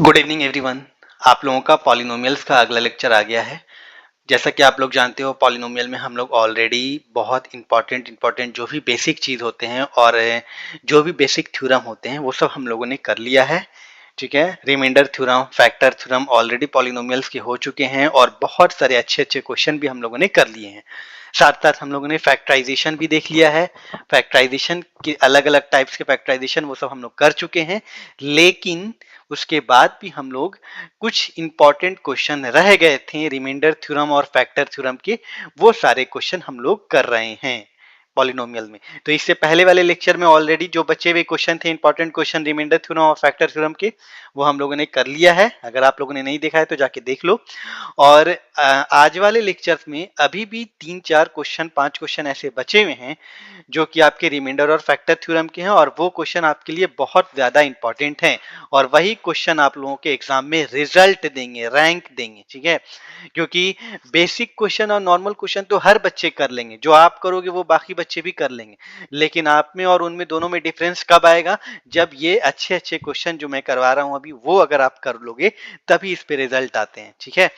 Good evening everyone. आप लोगों का पॉलिनोमियल्स का अगला लेक्चर आ गया है। जैसा कि आप लोग जानते हो, पॉलिनोमियल में हम लोग ऑलरेडी बहुत इंपॉर्टेंट जो भी बेसिक चीज़ होते हैं और जो भी बेसिक थ्योरम होते हैं वो सब हम लोगों ने कर लिया है। ठीक है, remainder theorem, factor theorem already polynomials के हो चुके हैं और बहुत सारे अच्छे अच्छे क्वेश्चन भी हम लोगों ने कर लिए हैं। साथ साथ हम लोगों ने फैक्टराइजेशन भी देख लिया है। फैक्टराइजेशन के अलग अलग टाइप्स के फैक्टराइजेशन वो सब हम लोग कर चुके हैं, लेकिन उसके बाद भी हम लोग कुछ इंपॉर्टेंट क्वेश्चन रह गए थे रिमाइंडर थ्योरम और फैक्टर थ्योरम के, वो सारे क्वेश्चन हम लोग कर रहे हैं पॉलिनोमियल में। तो इससे पहले वाले लेक्चर में ऑलरेडी जो बचे हुए क्वेश्चन थे, इंपॉर्टेंट क्वेश्चन रिमाइंडर थ्योरम और फैक्टर थ्योरम के, वो हम लोगों ने कर लिया है। अगर आप लोगों ने नहीं देखा है तो जाके देख लो। और आज वाले लेक्चर्स में अभी भी 3-4 क्वेश्चन, 5 क्वेश्चन ऐसे बचे हुए हैं जो कि आपके रिमाइंडर और फैक्टर थ्योरम के हैं, और वो क्वेश्चन आपके लिए बहुत ज्यादा इंपॉर्टेंट हैं और वही क्वेश्चन आप लोगों के एग्जाम में रिजल्ट देंगे, रैंक देंगे। ठीक है, क्योंकि बेसिक क्वेश्चन और नॉर्मल क्वेश्चन तो हर बच्चे कर लेंगे, जो आप करोगे वो बाकी बच्चे भी कर लेंगे, लेकिन आप में और उनमें दोनों में डिफरेंस कब आएगा? जब ये अच्छे अच्छे क्वेश्चन जो मैं करवा रहा हूं अभी, वो अगर आप कर लोगे तभी इस पे रिजल्ट आते हैं। ठीक है,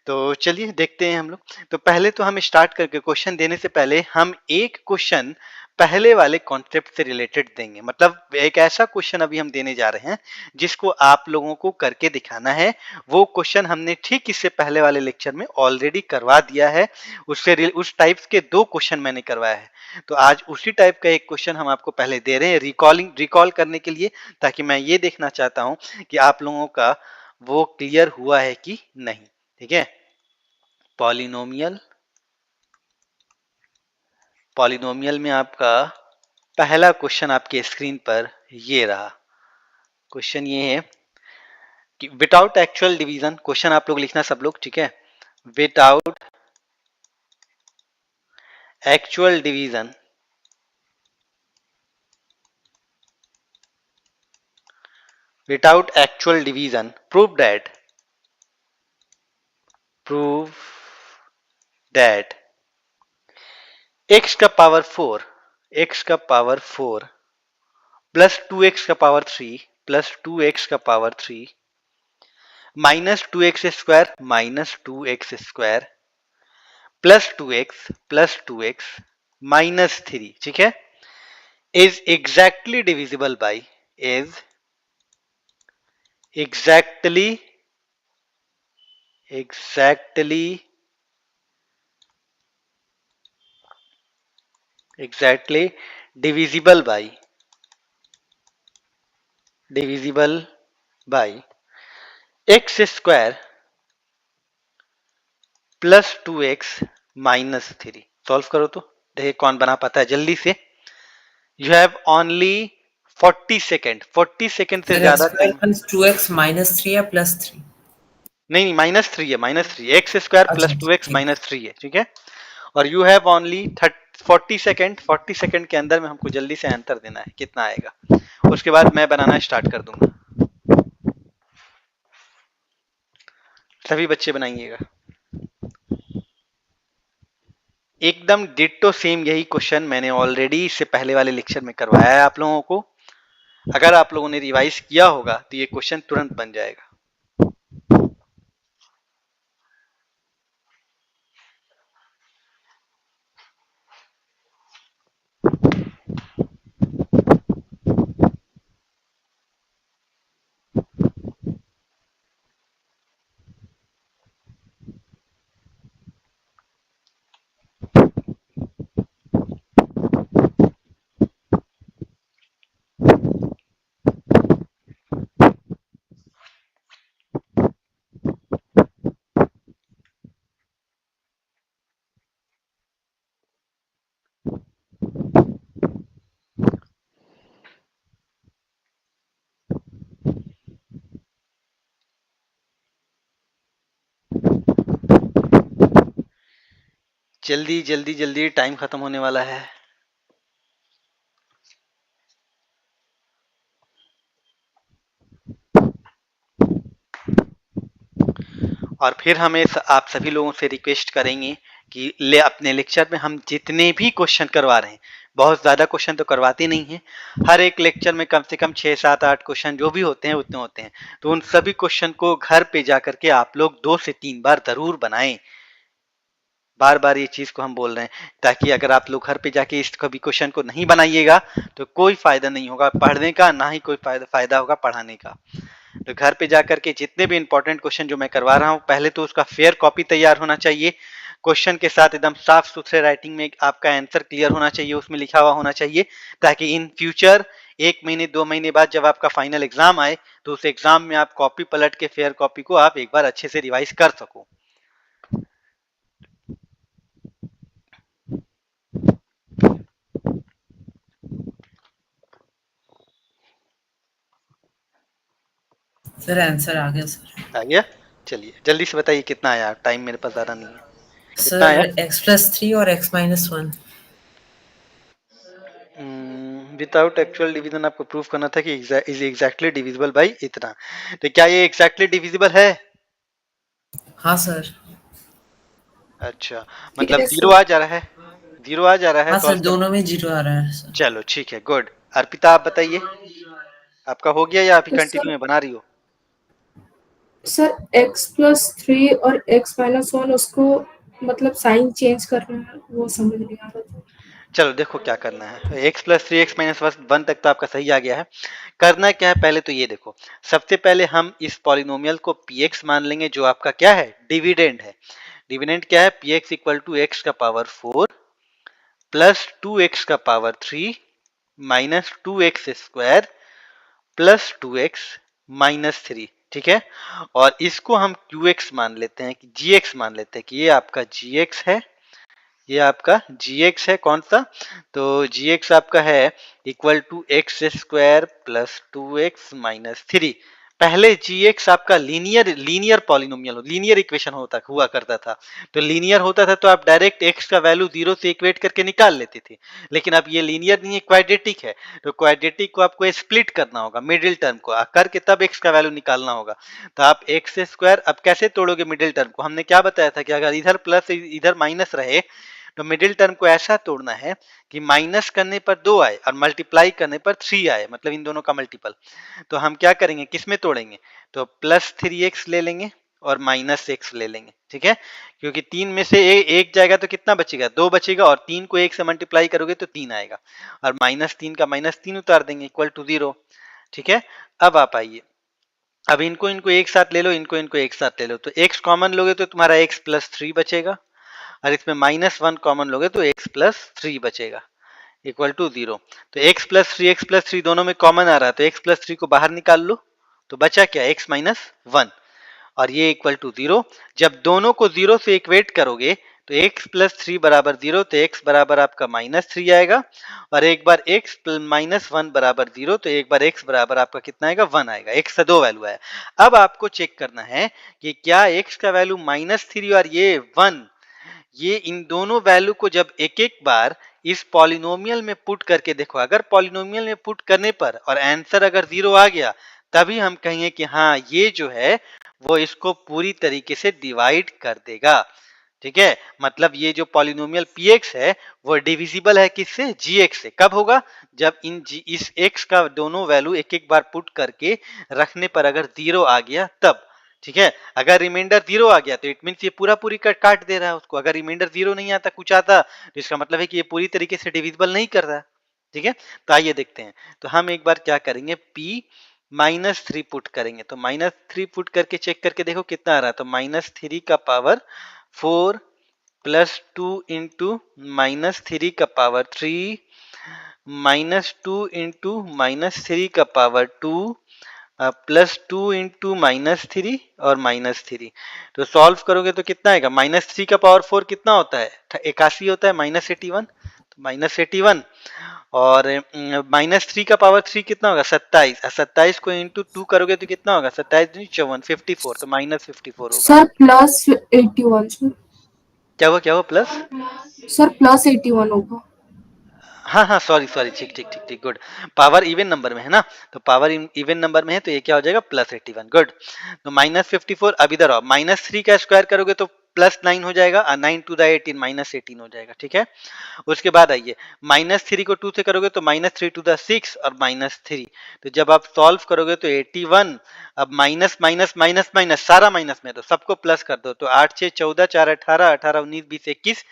तो चलिए देखते हैं हम लोग। तो पहले तो हम स्टार्ट करके क्वेश्चन देने से पहले हम एक क्वेश्चन पहले वाले कॉन्सेप्ट से रिलेटेड देंगे। मतलब एक ऐसा क्वेश्चन अभी हम देने जा रहे हैं जिसको आप लोगों को करके दिखाना है। वो क्वेश्चन हमने ठीक इससे पहले वाले लेक्चर में ऑलरेडी करवा दिया है। उस टाइप्स के 2 क्वेश्चन मैंने करवाया है, तो आज उसी टाइप का एक क्वेश्चन हम आपको पहले दे रहे हैं रिकॉल करने के लिए, ताकि मैं ये देखना चाहता हूं कि आप लोगों का वो क्लियर हुआ है कि नहीं। ठीक है, पॉलिनोमियल में आपका पहला क्वेश्चन आपके स्क्रीन पर ये रहा। क्वेश्चन ये है कि विदाउट एक्चुअल डिवीजन, क्वेश्चन आप लोग लिखना सब लोग। ठीक है, without actual division prove that x का पावर 4 प्लस 2x का पावर 3 प्लस 2x का power 3 minus 2x square plus 2x minus 3, ठीक है, is exactly divisible by exactly divisible by x square plus 2x minus 3। Solve करो तो देखिए कौन बना पाता है जल्दी से। यू हैव ओनली 40 सेकेंड से ज्यादा टाइम। 2x माइनस 3 या प्लस 3? नहीं, माइनस 3 है, minus 3, x square plus 2x minus 3 है। ठीक है, और यू हैव ओनली 40 सेकेंड के अंदर में हमको जल्दी से आंसर देना है, कितना आएगा। उसके बाद मैं बनाना स्टार्ट कर दूंगा, सभी बच्चे बनाइएगा। एकदम डिट्टो सेम यही क्वेश्चन मैंने ऑलरेडी इससे पहले वाले लेक्चर में करवाया है आप लोगों को। अगर आप लोगों ने रिवाइज किया होगा तो ये क्वेश्चन तुरंत बन जाएगा। जल्दी जल्दी जल्दी, टाइम खत्म होने वाला है। और फिर हमें आप सभी लोगों से रिक्वेस्ट करेंगे कि अपने लेक्चर में हम जितने भी क्वेश्चन करवा रहे हैं बहुत ज़्यादा क्वेश्चन तो करवाते नहीं हैं, हर एक लेक्चर में कम से कम 6, 7, 8 क्वेश्चन जो भी होते हैं उतने होते हैं। तो उन सभी क्वेश्चन को घर पे जा करके आप लोग 2 से 3 बार ज़रूर बनाएं। बार बार ये चीज को हम बोल रहे हैं, ताकि अगर आप लोग घर पे जाके इस कभी क्वेश्चन को नहीं बनाइएगा तो कोई फायदा नहीं होगा पढ़ने का, ना ही कोई फायदा होगा पढ़ाने का। तो घर पे जाकर के जितने भी इंपॉर्टेंट क्वेश्चन जो मैं करवा रहा हूँ, पहले तो उसका फेयर कॉपी तैयार होना चाहिए, क्वेश्चन के साथ एकदम साफ सुथरे राइटिंग में आपका आंसर क्लियर होना चाहिए, उसमें लिखा हुआ होना चाहिए, ताकि इन फ्यूचर 1 महीने 2 महीने बाद जब आपका फाइनल एग्जाम आए तो उस एग्जाम में आप कॉपी पलट के फेयर कॉपी को आप एक बार अच्छे से रिवाइज कर सको। सर आंसर आ गया सर। आ गया? चलिए जल्दी से बताइए कितना आया, टाइम मेरे पास ज़्यादा नहीं है। कितना सर आया? x+3 और x-1। विदाउट एक्चुअल डिवीजन आपको प्रूफ करना था कि इज एग्जैक्टली डिविजिबल बाई इतना। तो क्या ये एग्जैक्टली डिविजिबल है? हाँ सर। अच्छा, मतलब यस जीरो सर। आ जा रहा है, जीरो आ जा रहा है हाँ सर, सॉल्व कर। दोनों में 0 आ रहा है सर। चलो ठीक है, गुड। अर्पिता आप बताइए, आपका हो गया या अभी तो कंटिन्यू में बना रही हो? सर x+3 और x-1 उसको मतलब साइन चेंज करना है, वो समझ नहीं आ रहा था। चलो देखो क्या करना है, x+3 x-1 तक तो आपका सही आ गया है। करना क्या है पहले तो ये देखो, सबसे पहले हम इस पॉलिनोमियल को px मान लेंगे, जो आपका क्या है, डिविडेंड है। डिविडेंड क्या है, px इक्वल टू एक्स का पावर 4 प्लस 2x का power 3 minus 2x square plus 2x minus 3। ठीक है, और इसको हम qx मान लेते हैं, कि gx मान लेते हैं कि ये आपका gx है, ये आपका gx है। कौन सा? तो gx आपका है equal to x square plus 2x minus 3। पहले gx आपका लीनियर पॉलिनोमियल, लीनियर इक्वेशन होता हुआ करता था। तो लीनियर होता था तो आप डायरेक्ट x का वैल्यू 0 से इक्वेट करके निकाल लेते थे, लेकिन अब ये लीनियर नहीं है, क्वाड्रेटिक है। तो क्वाड्रेटिक को आपको स्प्लिट करना होगा, मिडिल टर्म को करके तब x का वैल्यू निकालना होगा। तो आप एक्स स्क्वायर अब कैसे तोड़ोगे मिडिल टर्म को, हमने क्या बताया था कि अगर इधर प्लस इधर माइनस रहे तो मिडिल टर्म को ऐसा तोड़ना है कि माइनस करने पर 2 आए और मल्टीप्लाई करने पर 3 आए, मतलब इन दोनों का मल्टीपल। तो हम क्या करेंगे, किस में तोड़ेंगे, तो प्लस 3x ले लेंगे और माइनस x ले लेंगे। ठीक है, क्योंकि 3 में से एक जाएगा तो कितना बचेगा, 2 बचेगा, और 3 को 1 से मल्टीप्लाई करोगे तो 3 आएगा, और -3 का -3 उतार देंगे इक्वल टू 0। ठीक है, अब आप आइए, अब इनको इनको एक साथ ले लो, इनको इनको एक साथ ले लो, तो x कॉमन लोगे तो तुम्हारा x प्लस 3 बचेगा, और इसमें -1 कॉमन लोगे तो x प्लस 3 बचेगा इक्वल टू 0। तो x प्लस 3 दोनों में कॉमन आ रहा है, तो x प्लस 3 को बाहर निकाल लो, तो बचा क्या, x माइनस 1, और ये इक्वल टू 0। जब दोनों को 0 से इक्वेट करोगे तो x प्लस 3 बराबर 0, तो x बराबर आपका -3 आएगा, और एक बार x माइनस 1 बराबर 0, तो एक बार x बराबर आपका कितना आएगा, 1 आएगा। x का 2 वैल्यू आया। अब आपको चेक करना है कि क्या x का वैल्यू -3 और ये 1, ये इन दोनों वैल्यू को जब एक एक बार इस पॉलिनोमियल में पुट करके देखो, अगर पॉलिनोमियल में पुट करने पर और आंसर अगर 0 आ गया, तभी हम कहेंगे कि हाँ ये जो है वो इसको पूरी तरीके से डिवाइड कर देगा। ठीक है, मतलब ये जो पॉलिनोमियल px है वो डिविजिबल है किससे, gx से। कब होगा, जब इस x का दोनों वैल्यू एक एक बार पुट करके रखने पर अगर 0 आ गया तब। ठीक है, अगर रिमाइंडर 0 आ गया तो इट मीन्स ये पूरा पूरी काट दे रहा है उसको। अगर रिमाइंडर 0 नहीं आता, कुछ आता, तो इसका मतलब है कि ये पूरी तरीके से डिविजिबल नहीं कर रहा। ठीक है, तो आइए देखते हैं। तो हम एक बार क्या करेंगे, p -3 पुट करेंगे, तो -3 पुट करके चेक करके देखो कितना आ रहा है, तो -3 का पावर 4 प्लस 2 इंटू -3 का पावर 3 -2 इंटू -3 का पावर 2 प्लस 2 इंटू -3 और -3। तो सॉल्व करोगे तो कितना आएगा, -3 का पावर 4 कितना होता है, 81 होता है, -81, तो -81, और -3 का पावर 3 कितना होगा, 27, 27 को इंटू 2 करोगे तो कितना होगा, 27 54, 54, तो -54 होगा। Sir +81 sir. क्या हुआ प्लस, सर +81 होगा। हाँ हाँ सॉरी सॉरी, ठीक ठीक ठीक ठीक, गुड। पावर इवन नंबर में है ना, तो पावर इवन नंबर में है तो ये क्या हो जाएगा, +81, गुड। तो -54, अब इधर आओ, -3 का स्क्वायर करोगे तो +9 हो जाएगा, 9 टू द 18 -18 हो जाएगा, ठीक है। उसके बाद आइए, -3 को 2 से करोगे तो -3 टू द 6 और -3, तो जब आप सॉल्व करोगे तो 81, अब माइनस माइनस माइनस माइनस सारा माइनस में, तो सबको प्लस कर दो, तो 8 6 14 4 18 18 19 20 21,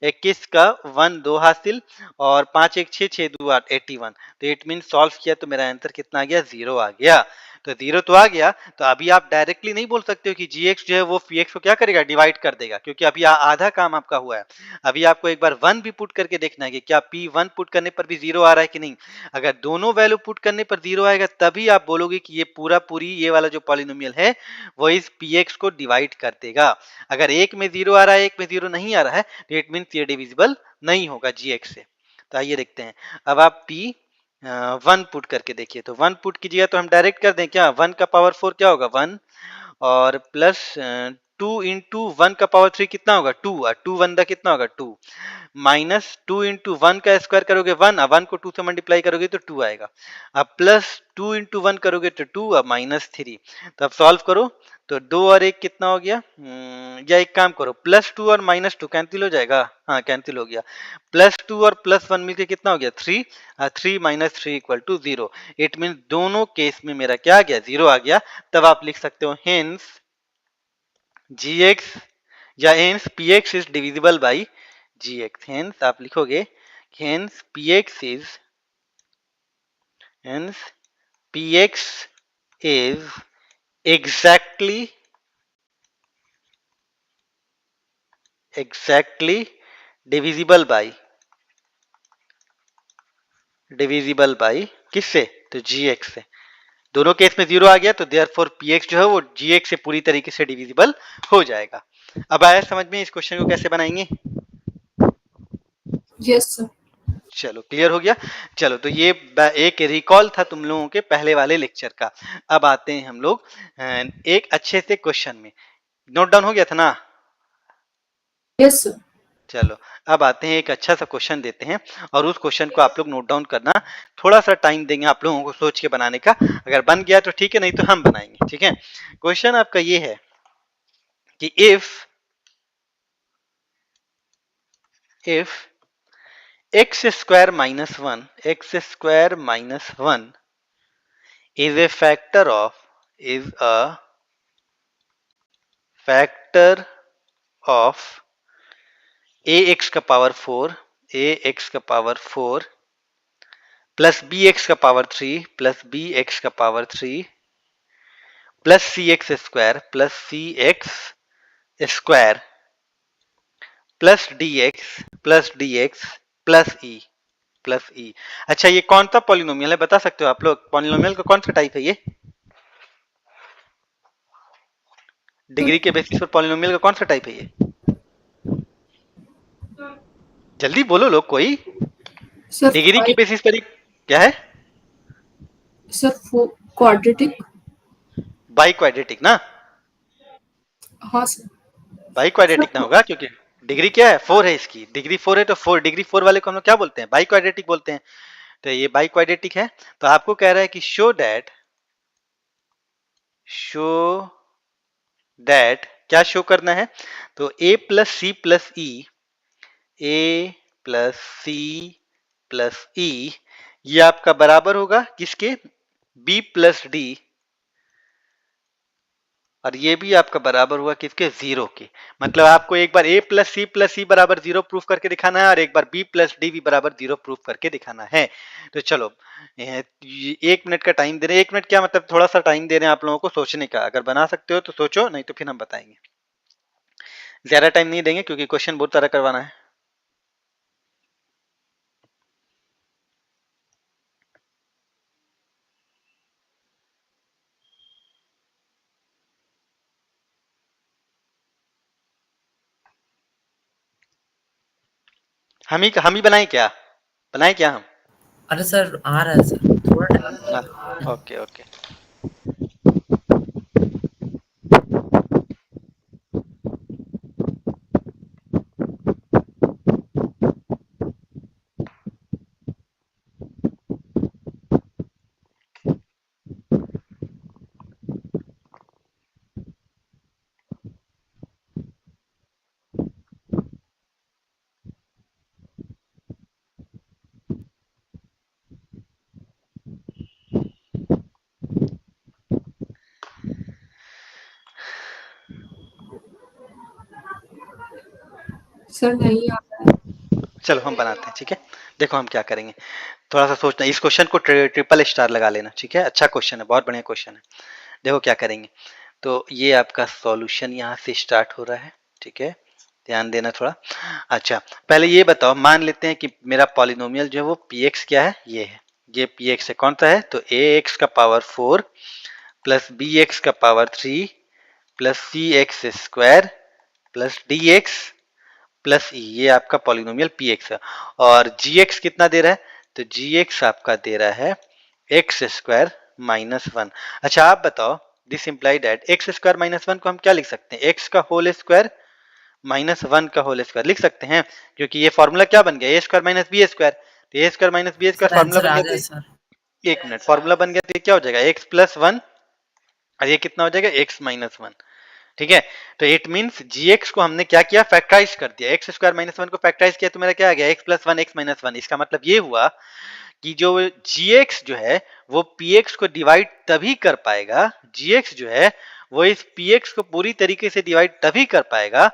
21 का 1 2 हासिल, और 5 1 6 6 2 8 81, तो इट मीन सॉल्व किया तो मेरा आंसर कितना आ गया, 0 आ गया। तो 0 तो आ गया, तो अभी आप डायरेक्टली नहीं बोल सकते हो कि gx जो है वो px को क्या करेगा, डिवाइड कर देगा, क्योंकि अभी आधा काम आपका हुआ है। अभी आपको एक बार 1 भी पुट करके देखना है कि क्या p1 पुट करने पर भी 0 आ रहा है कि नहीं। अगर दोनों वैल्यू पुट करने पर 0 आएगा तभी आप बोलोगे कि ये पूरी ये वाला जो पॉलिनोमियल है वो इस px को डिवाइड कर देगा। अगर एक में 0 आ रहा है, एक में 0 नहीं आ रहा है, तो इट मीन ये डिविजिबल नहीं होगा gx से। तो आइए देखते हैं, अब आप p 1 पुट करके देखिए, तो 1 पुट कीजिएगा तो हम डायरेक्ट कर दें क्या, 1 का पावर 4 क्या होगा 1, और प्लस 2 इंटू 1 का पावर 3 कितना होगा 2, और 2 1 दा कितना होगा 2, माइनस 2 इंटू 1 का स्क्वायर करोगे 1, अब 1 को 2 से मल्टीप्लाई करोगे तो 2 आएगा, अब प्लस 2 इंटू 1 करोगे तो 2, अब -3, तो अब सॉल्व करो, तो 2 और 1 कितना हो गया, या एक काम करो, +2 और -2 कैंसिल हो जाएगा, हाँ कैंसिल हो गया, +2 और +1 मिलके कितना हो गया 3, 3 - 3 = 0, इट मीन दोनों केस में मेरा क्या आ गया 0 आ गया। तब आप लिख सकते हो हेंस gx या hence px is divisible by gx, hence आप लिखोगे hence px is exactly divisible by किससे, तो gx से। दोनों केस में 0 आ गया तो देयरफॉर px जो है वो gx से पूरी तरीके से डिविजिबल हो जाएगा। अब आया समझ में इस क्वेश्चन को कैसे बनाएंगे। Yes sir. चलो क्लियर हो गया। चलो तो ये एक रिकॉल था तुम लोगों के पहले वाले लेक्चर का। अब आते हैं हम लोग एक अच्छे से क्वेश्चन में। नोट डाउन हो गया था ना। Yes sir. चलो अब आते हैं, एक अच्छा सा क्वेश्चन देते हैं और उस क्वेश्चन को आप लोग नोट डाउन करना। थोड़ा सा टाइम देंगे आप लोगों को सोच के बनाने का, अगर बन गया तो ठीक है, नहीं तो हम बनाएंगे, ठीक है। क्वेश्चन आपका ये है कि if x square minus 1 is a factor of ax का पावर 4 प्लस bx का पावर 3 प्लस bx का power 3 plus cx square plus dx plus E. अच्छा ये कौन सा पॉलिनोमियल है बता सकते हो आप लोग, पॉलिनोमियल का कौन सा टाइप है ये, डिग्री के बेसिस पर पॉलिनोमियल का कौन सा टाइप है ये, जल्दी बोलो लोग कोई। सर डिग्री के बेसिस पर क्या है, सर क्वाड्रेटिक। बाई क्वाड्रेटिक ना, हाँ सर। बाई क्वाड्रेटिक ना होगा, क्योंकि डिग्री क्या है 4 है, इसकी डिग्री 4 है, तो 4 डिग्री 4 वाले को हम लोग क्या बोलते हैं, बाई क्वाड्रेटिक बोलते हैं। तो ये बाई क्वाड्रेटिक है। तो आपको कह रहा है कि शो दैट क्या शो करना है, तो a plus C plus E ये आपका बराबर होगा किसके, b प्लस डी, और ये भी आपका बराबर हुआ किसके, 0 के। मतलब आपको एक बार a प्लस सी बराबर 0 प्रूफ करके दिखाना है और एक बार b प्लस डी भी बराबर 0 प्रूफ करके दिखाना है। तो चलो 1 मिनट का टाइम दे रहे हैं, 1 मिनट क्या मतलब थोड़ा सा टाइम दे रहे हैं आप लोगों को सोचने का, अगर बना सकते हो तो सोचो, नहीं तो फिर हम बताएंगे। ज्यादा टाइम नहीं देंगे क्योंकि क्वेश्चन बहुत सारा करवाना है। हम ही बनाए क्या हम। अरे सर आ रहा है सर, थोड़ा टाइम। Okay okay. सर नहीं आ रहा है। चलो हम बनाते हैं, ठीक है। देखो हम क्या करेंगे, थोड़ा सा सोचना, इस क्वेश्चन को ट्रिपल स्टार लगा लेना, ठीक है। अच्छा क्वेश्चन है, बहुत बढ़िया क्वेश्चन है। देखो क्या करेंगे, तो ये आपका सॉल्यूशन यहाँ से स्टार्ट हो रहा है, ठीक है, ध्यान देना थोड़ा। अच्छा पहले ये बताओ, मान लेते हैं कि मेरा पॉलिनोमियल जो है वो पी एक्स क्या है, ये है, ये पी एक्स है, कौन सा है, तो ए एक्स का पावर 4 प्लस बी एक्स का power 3 plus C X square plus D X plus E, ये आपका पॉलिनोमियल पी एक्स है। और जी एक्स कितना दे रहा है, तो जी एक्स आपका दे रहा है एक्स स्क्वायर माइनस वन। अच्छा आप बताओ, this imply that X square minus one को हम क्या लिख सकते हैं, एक्स का होल स्क्वायर माइनस वन का होल स्क्वायर लिख सकते हैं, क्योंकि ये फॉर्मूला क्या बन गया, A square minus B square, तो A square minus B square sir formula answer बन आ गया, गया तो सर। एक मिनट, फॉर्मूला बन गया, तो ये क्या हो जाएगा, एक्स प्लस वन, और ये कितना हो जाएगा, एक्स माइनस वन, ठीक है। तो इट मीन्स जी एक्स को हमने क्या किया, फैक्टराइज कर दिया, एक्स स्क्वायर माइनस वन को फैक्टराइज किया, तो मेरा क्या आ गया, x plus one x minus one. इसका मतलब ये हुआ कि जो जी एक्स जो है वो पी एक्स को डिवाइड तभी कर पाएगा, जी एक्स जो है वो इस पी एक्स को पूरी तरीके से डिवाइड तभी कर पाएगा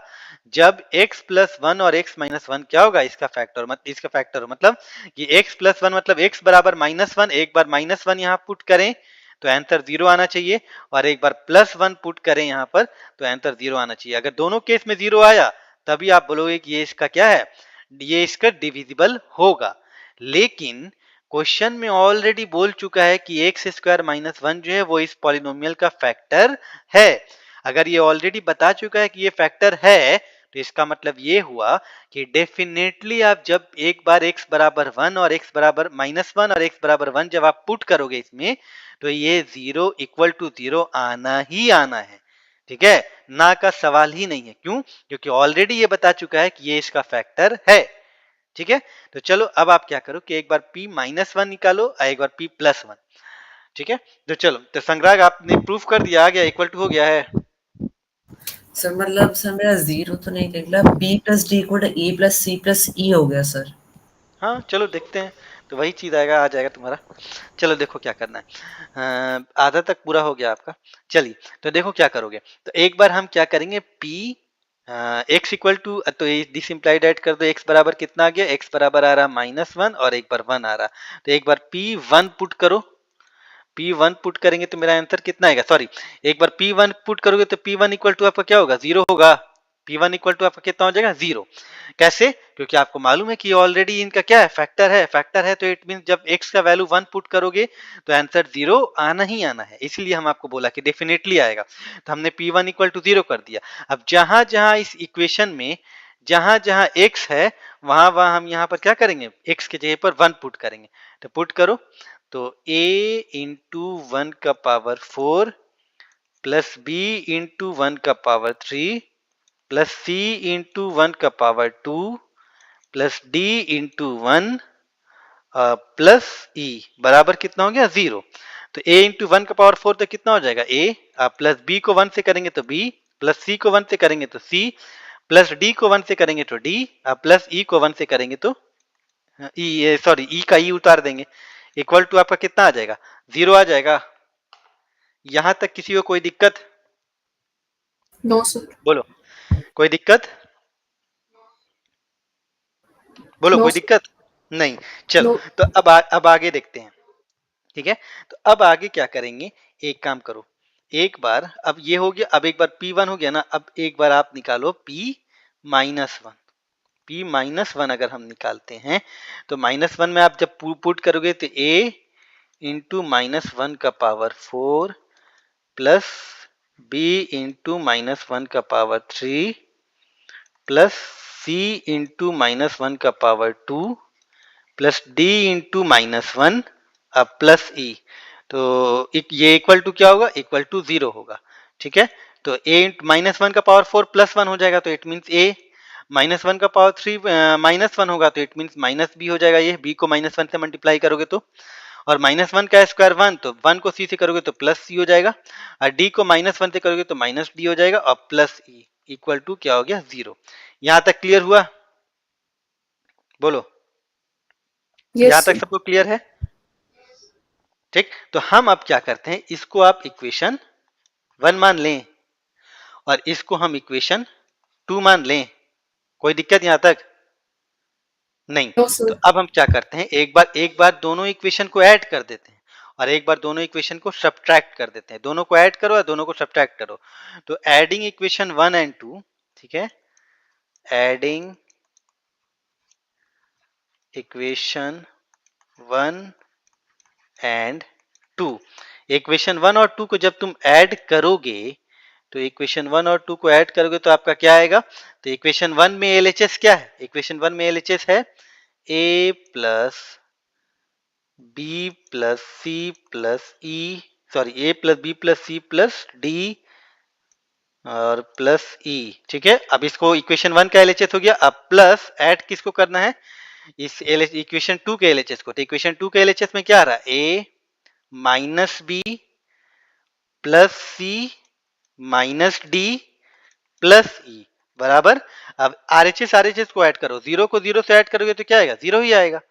जब x प्लस वन और x माइनस वन क्या होगा, इसका फैक्टर, इसका फैक्टर मतलब कि x प्लस वन मतलब x बराबर माइनस वन, एक बार माइनस वन यहाँ पुट करें तो आंसर जीरो आना चाहिए, और एक बार प्लस वन पुट करें यहाँ पर तो आंसर जीरो आना चाहिए। अगर दोनों केस में जीरो आया तभी आप बोलोगे कि ये इसका क्या है, ये इसका डिविजिबल होगा। लेकिन क्वेश्चन में ऑलरेडी बोल चुका है कि एक्स स्क्वायर माइनस वन जो है वो इस पॉलिनोमियल का फैक्टर है। अगर ये ऑलरेडी बता चुका है कि ये फैक्टर है, तो इसका मतलब ये हुआ कि डेफिनेटली आप जब एक बार x बराबर वन और x बराबर माइनस वन और x बराबर वन जब आप पुट करोगे इसमें, तो ये जीरो इक्वल टू जीरो आना ही आना है, ठीक है, ना का सवाल ही नहीं है। क्यों, क्योंकि ऑलरेडी ये बता चुका है कि ये इसका फैक्टर है, ठीक है। तो चलो अब आप क्या करो कि एक बार p माइनस वन निकालो और एक बार p प्लस वन, ठीक है। तो चलो, तो संग्राग आपने प्रूफ कर दिया, आ गया, इक्वल टू हो गया है। सर मतलब सर मेरा जीरो तो नहीं निकला, B plus D equal to A plus C plus E हो गया सर। हाँ चलो देखते हैं, तो वही चीज आएगा, आ जाएगा तुम्हारा। चलो देखो क्या करना है, आधा तक पूरा हो गया आपका। चलिए तो देखो क्या करोगे, तो एक बार हम क्या करेंगे, p x इक्वल टू, तो दिस इम्प्लाइड ऐड कर दो, x बराबर कितना आ गया, x बराबर आ रहा माइनस वन और एक बार वन आ रहा, तो एक बार p वन पुट करो, पी वन पुट करेंगे तो मेरा आंसर कितना आएगा, सॉरी एक बार पी वन पुट करोगे तो पी वन इक्वल टू आपका क्या होगा, जीरो होगा, पी वन इक्वल टू आपका कितना हो जाएगा, जीरो। कैसे, क्योंकि आपको मालूम है कि ऑलरेडी इनका क्या है, फैक्टर है, फैक्टर है, तो इट मीन जब x का वैल्यू वन पुट करोगे तो आंसर जीरो आना ही आना है, इसलिए हम आपको बोला कि डेफिनेटली आएगा, तो हमने P one equal to zero कर दिया। अब जहां जहां इस इक्वेशन में जहां जहां x है वहां वहां हम यहाँ पर क्या करेंगे, x के जगह पर वन पुट करेंगे, तो पुट करो, तो a इंटू वन का power four plus B into one का power three plus C into one का power two plus D into one plus E बराबर कितना हो गया, जीरो। तो a इंटू वन का पावर फोर तो कितना हो जाएगा, a प्लस b को वन से करेंगे तो b प्लस c को वन से करेंगे तो c प्लस d को वन से करेंगे तो d प्लस e को वन से करेंगे तो ई, सॉरी ई का ई उतार देंगे, इक्वल टू आपका कितना आ जाएगा, जीरो आ जाएगा। यहां तक किसी को कोई दिक्कत, नो सर। बोलो कोई दिक्कत, बोलो नो कोई सर। दिक्कत नहीं। चलो नो। तो अब आगे देखते हैं, ठीक है। तो अब आगे क्या करेंगे, एक काम करो, एक बार अब ये हो गया, अब एक बार पी वन हो गया ना, अब एक बार आप निकालो P minus one, P minus one अगर हम निकालते हैं तो माइनस वन में आप जब पुट करोगे तो a इंटू माइनस वन का power four plus B into minus one का power three plus C into minus one का power two plus D into minus one plus E, तो ये इक्वल टू क्या होगा, इक्वल टू जीरो होगा, ठीक है। तो ए माइनस वन का पावर फोर प्लस वन हो जाएगा, तो it means A minus one का पावर थ्री माइनस वन होगा, तो इट मीन्स माइनस बी हो जाएगा, ये बी को माइनस वन से मल्टीप्लाई करोगे तो, और माइनस वन का स्क्वायर वन, तो वन को सी से करोगे तो प्लस सी हो जाएगा, और डी को माइनस वन से करोगे तो माइनस डी हो जाएगा, और प्लस ई इक्वल टू क्या हो गया, जीरो। यहां तक क्लियर हुआ, बोलो यहां यस तक सर। सबको क्लियर है, ठीक। तो हम अब क्या करते हैं, इसको आप इक्वेशन वन मान लें और इसको हम इक्वेशन टू मान लें, कोई दिक्कत यहाँ तक? नहीं। नो तो सर। अब हम क्या करते हैं, एक बार दोनों इक्वेशन को ऐड कर देते हैं और एक बार दोनों इक्वेशन को सब्ट्रैक्ट कर देते हैं। दोनों को ऐड करो और दोनों को सब्ट्रैक्ट करो। तो एडिंग इक्वेशन 1 एंड 2, ठीक है, एडिंग इक्वेशन 1 एंड 2, इक्वेशन 1 और 2 को जब तुम ऐड करोगे, तो इक्वेशन 1 और 2 को ऐड करोगे तो आपका क्या आएगा? तो इक्वेशन 1 में एलएचएस क्या है? इक्वेशन 1 में एलएचएस है A plus B plus C plus E, sorry A plus B plus C plus D और प्लस ई, ठीक है। अब इसको इक्वेशन 1 का एलएचएस हो गया। अब प्लस ऐड किसको करना है? इस इक्वेशन 2 के एलएचएस को। तो इक्वेशन 2 के एलएचएस में क्या आ रहा है? ए minus B plus C minus D plus E बराबर। अब आरएचएस को ऐड करो, जीरो को जीरो से ऐड करोगे तो क्या आएगा? जीरो ही आएगा।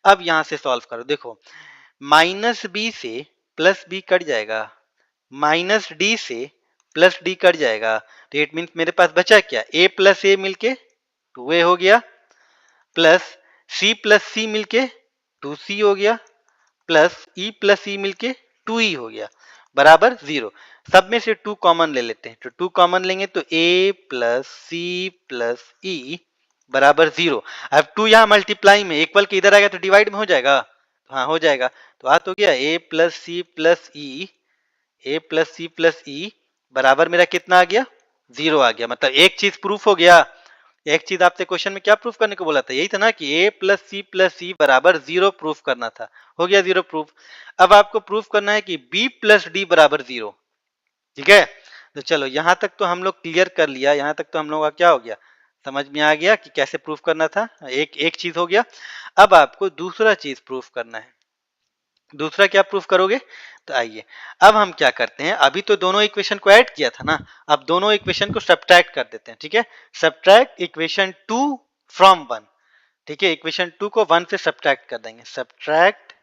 अब यहां से सॉल्व करो, देखो माइनस बी से प्लस बी कट जाएगा, माइनस डी से प्लस डी कट जाएगा, तो इट मीन्स मेरे पास बचा क्या? ए प्लस ए मिलके 2a हो गया, प्लस सी मिलके 2c हो गया, प्लस ई मिलके 2e हो गया, बराबर जीरो। सब में से 2 कॉमन ले लेते हैं, तो 2 कॉमन लेंगे तो a plus C plus E बराबर जीरो। अब 2 यहाँ मल्टीप्लाई में, इक्वल के इधर आएगा तो डिवाइड में हो जाएगा, हाँ हो जाएगा। तो आ तो गया a plus C plus E, A plus C plus E बराबर मेरा कितना आ गया? जीरो आ गया। मतलब एक चीज प्रूफ हो गया। एक चीज आपसे क्वेश्चन में क्या प्रूफ करने को बोला था? यही था ना कि a प्लस सी बराबर जीरो प्रूफ करना था, हो गया जीरो प्रूफ। अब आपको प्रूफ करना है कि b प्लस डी बराबर जीरो, ठीक है। तो चलो यहां तक तो हम लोग क्लियर कर लिया, यहां तक तो हम लोग का क्या हो गया, समझ में आ गया कि कैसे प्रूफ करना था। एक चीज हो गया। अब आपको दूसरा चीज प्रूफ करना है। दूसरा क्या प्रूफ करोगे? तो आइए अब हम क्या करते हैं, अभी तो दोनों इक्वेशन को ऐड किया था ना, अब दोनों इक्वेशन को सब्ट्रैक्ट कर देते हैं, ठीक है। सब्ट्रैक्ट इक्वेशन 2 फ्रॉम 1, ठीक है, इक्वेशन 2 को 1 से सब्ट्रैक्ट कर देंगे। सब्ट्रैक्ट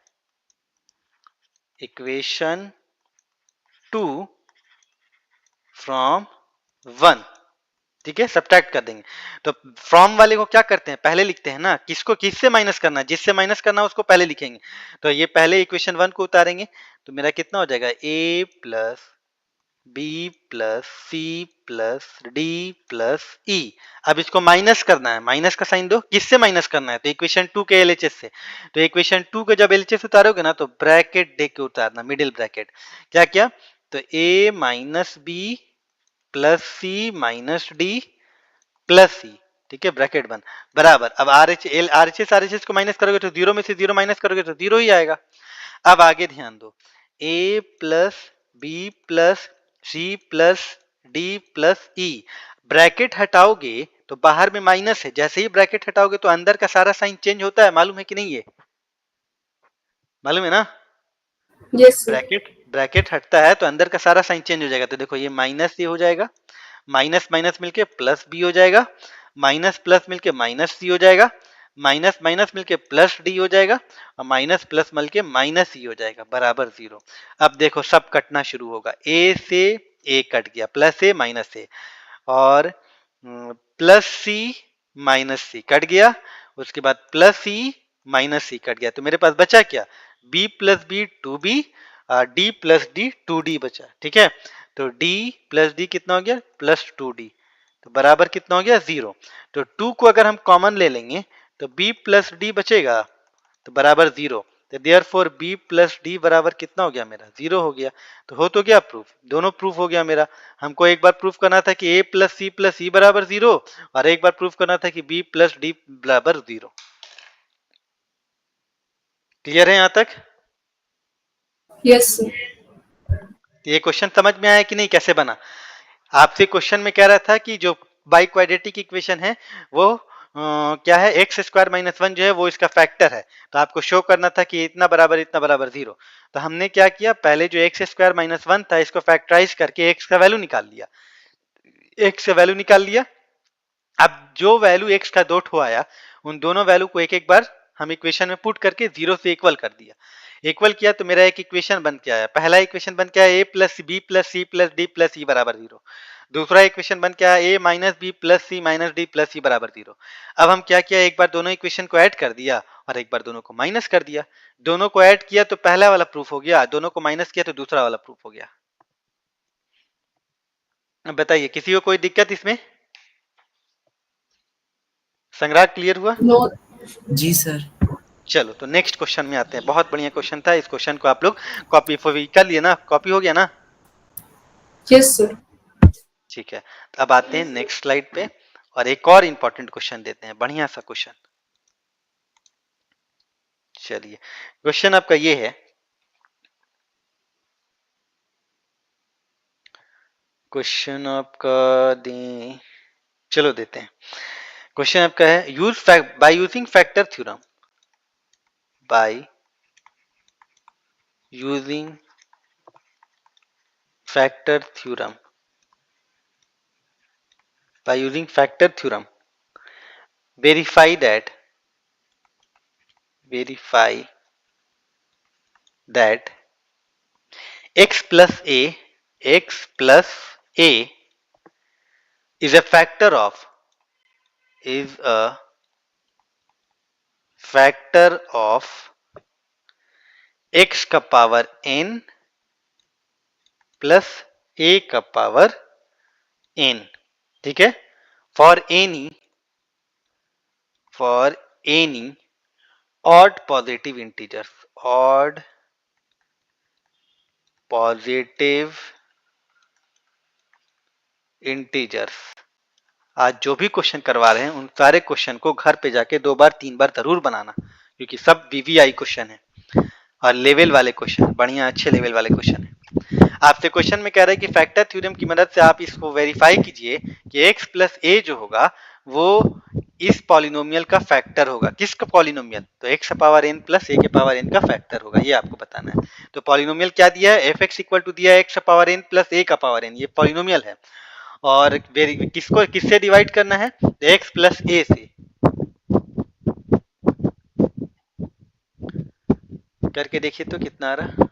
इक्वेशन 2 फ्रॉम 1, ठीक है, सब्ट्रैक्ट कर देंगे। तो फ्रॉम वाले को क्या करते हैं, पहले लिखते हैं ना, किसको किससे माइनस करना है, जिससे माइनस करना है उसको पहले लिखेंगे। तो ये पहले इक्वेशन 1 को उतारेंगे, तो मेरा कितना हो जाएगा? a plus B plus C plus D plus E. अब इसको माइनस करना है, माइनस का साइन दो, किससे माइनस करना है? तो इक्वेशन 2 के एलएचएस से। तो इक्वेशन 2 के जब एलएचएस उतारोगे ना, तो ब्रैकेट दे के उतारना, मिडिल ब्रैकेट। क्या क्या? तो a minus B plus C minus D plus C, ठीक है, ब्रैकेट बन बराबर। अब आरएचएस को माइनस करोगे तो जीरो में से जीरो माइनस करोगे तो जीरो ही आएगा। अब आगे ध्यान दो, a plus B plus C plus D plus E, bracket हटाओगे तो बाहर में माइनस है, जैसे ही ब्रैकेट हटाओगे तो अंदर का सारा साइन चेंज होता है, मालूम है कि नहीं? ये मालूम है ना? Yes sir. ब्रैकेट हटता है तो अंदर का सारा साइन चेंज हो जाएगा। तो देखो ये माइनस ये हो जाएगा, माइनस माइनस मिलके प्लस बी हो जाएगा, माइनस प्लस मिलके माइनस सी हो जाएगा, माइनस माइनस मिलके प्लस डी हो जाएगा, और माइनस प्लस मिलके माइनस सी हो जाएगा, बराबर जीरो। अब देखो सब कटना शुरू होगा, ए से ए कट गया, प्लस ए माइनस ए, और plus C minus C cut गया, उसके बाद plus C minus C cut गया, तो मेरे पास बचा क्या? b plus B 2b, D plus D 2d बचा, ठीक है। तो d प्लस डी कितना हो गया? प्लस 2d, तो बराबर कितना हो गया? जीरो। तो 2 को अगर हम कॉमन ले लेंगे तो b प्लस डी बचेगा, तो बराबर जीरो। तो देयरफॉर b प्लस डी बराबर कितना हो गया मेरा? जीरो हो गया। तो हो तो गया प्रूफ, दोनों प्रूफ हो गया मेरा। हमको एक बार प्रूफ करना था कि a प्लस सी बराबर जीरो, और एक बार प्रूफ करना था कि b प्लस डी बराबर जीरो। क्लियर है यहां तक? Yes sir. ये क्वेश्चन समझ में आया कि नहीं, कैसे बना? आपसे क्वेश्चन में कह रहा था कि जो बाई क्वाड्रेटिक इक्वेशन है वो क्या है, एक्स स्क्वायर माइनस वन जो है वो इसका फैक्टर है, तो आपको शो करना था कि इतना बराबर जीरो। तो हमने क्या किया, पहले जो एक्स स्क्वायर माइनस वन था इसको फैक्टराइज करके एक्स का वैल्यू निकाल लिया, एक्स का वैल्यू निकाल लिया। अब जो वैल्यू एक्स का दो ठो आया, उन दोनों वैल्यू को एक एक बार हम इक्वेशन में पुट करके जीरो से इक्वल कर दिया। इक्वल किया तो मेरा एक इक्वेशन बन के आया, पहला इक्वेशन बन के आया A plus B plus C plus D plus E बराबर जीरो। दूसरा इक्वेशन बन के आया a minus B plus C minus D plus C बराबर 0। अब हम क्या किया, एक बार दोनों इक्वेशन को ऐड कर दिया और एक बार दोनों को माइनस कर दिया। दोनों को ऐड किया तो पहला वाला प्रूफ हो गया, दोनों को माइनस किया तो दूसरा वाला प्रूफ हो गया। अब बताइए किसी को कोई दिक्कत इसमें? संग्राह क्लियर हुआ? नो। जी सर। चलो तो नेक्स्ट क्वेश्चन में आते हैं। बहुत बढ़िया क्वेश्चन था, इस क्वेश्चन को आप लोग कॉपी कर लिए ना? कॉपी हो गया ना? Yes sir. ठीक है, तो अब आते हैं नेक्स्ट स्लाइड पे और एक और इंपॉर्टेंट क्वेश्चन देते हैं, बढ़िया सा क्वेश्चन। चलिए क्वेश्चन आपका ये है, क्वेश्चन आपका दें, चलो देते हैं। क्वेश्चन आपका है use by using factor theorem, by using factor theorem, by using factor theorem verify that x plus a is a factor of x का पावर n प्लस a का पावर n। ठीक है, for any odd positive integers। आज जो भी question करवा रहे हैं उन सारे क्वेश्चन को घर पे जाके 2 बार 3 बार जरूर बनाना, क्योंकि सब वीवीआई क्वेश्चन है और लेवल वाले क्वेश्चन, बढ़िया अच्छे लेवल वाले क्वेश्चन है। आपसे क्वेश्चन में कह रहा है कि फैक्टर थ्योरम की मदद से आप इसको वेरीफाई कीजिए कि x प्लस ए जो होगा वो इस पॉलिनोमियल का फैक्टर होगा। किसका पॉलिनोमियल? तो x power n plus a के पावर n का फैक्टर होगा, ये आपको बताना है। तो पॉलिनोमियल क्या दिया है? fx इक्वल टू दिया है x power n plus a का पावर n, ये पॉलिनोमियल है। और किसको किससे डिवाइड करना है? तो x प्लस a से। करके देखिए तो कितना आ रहा।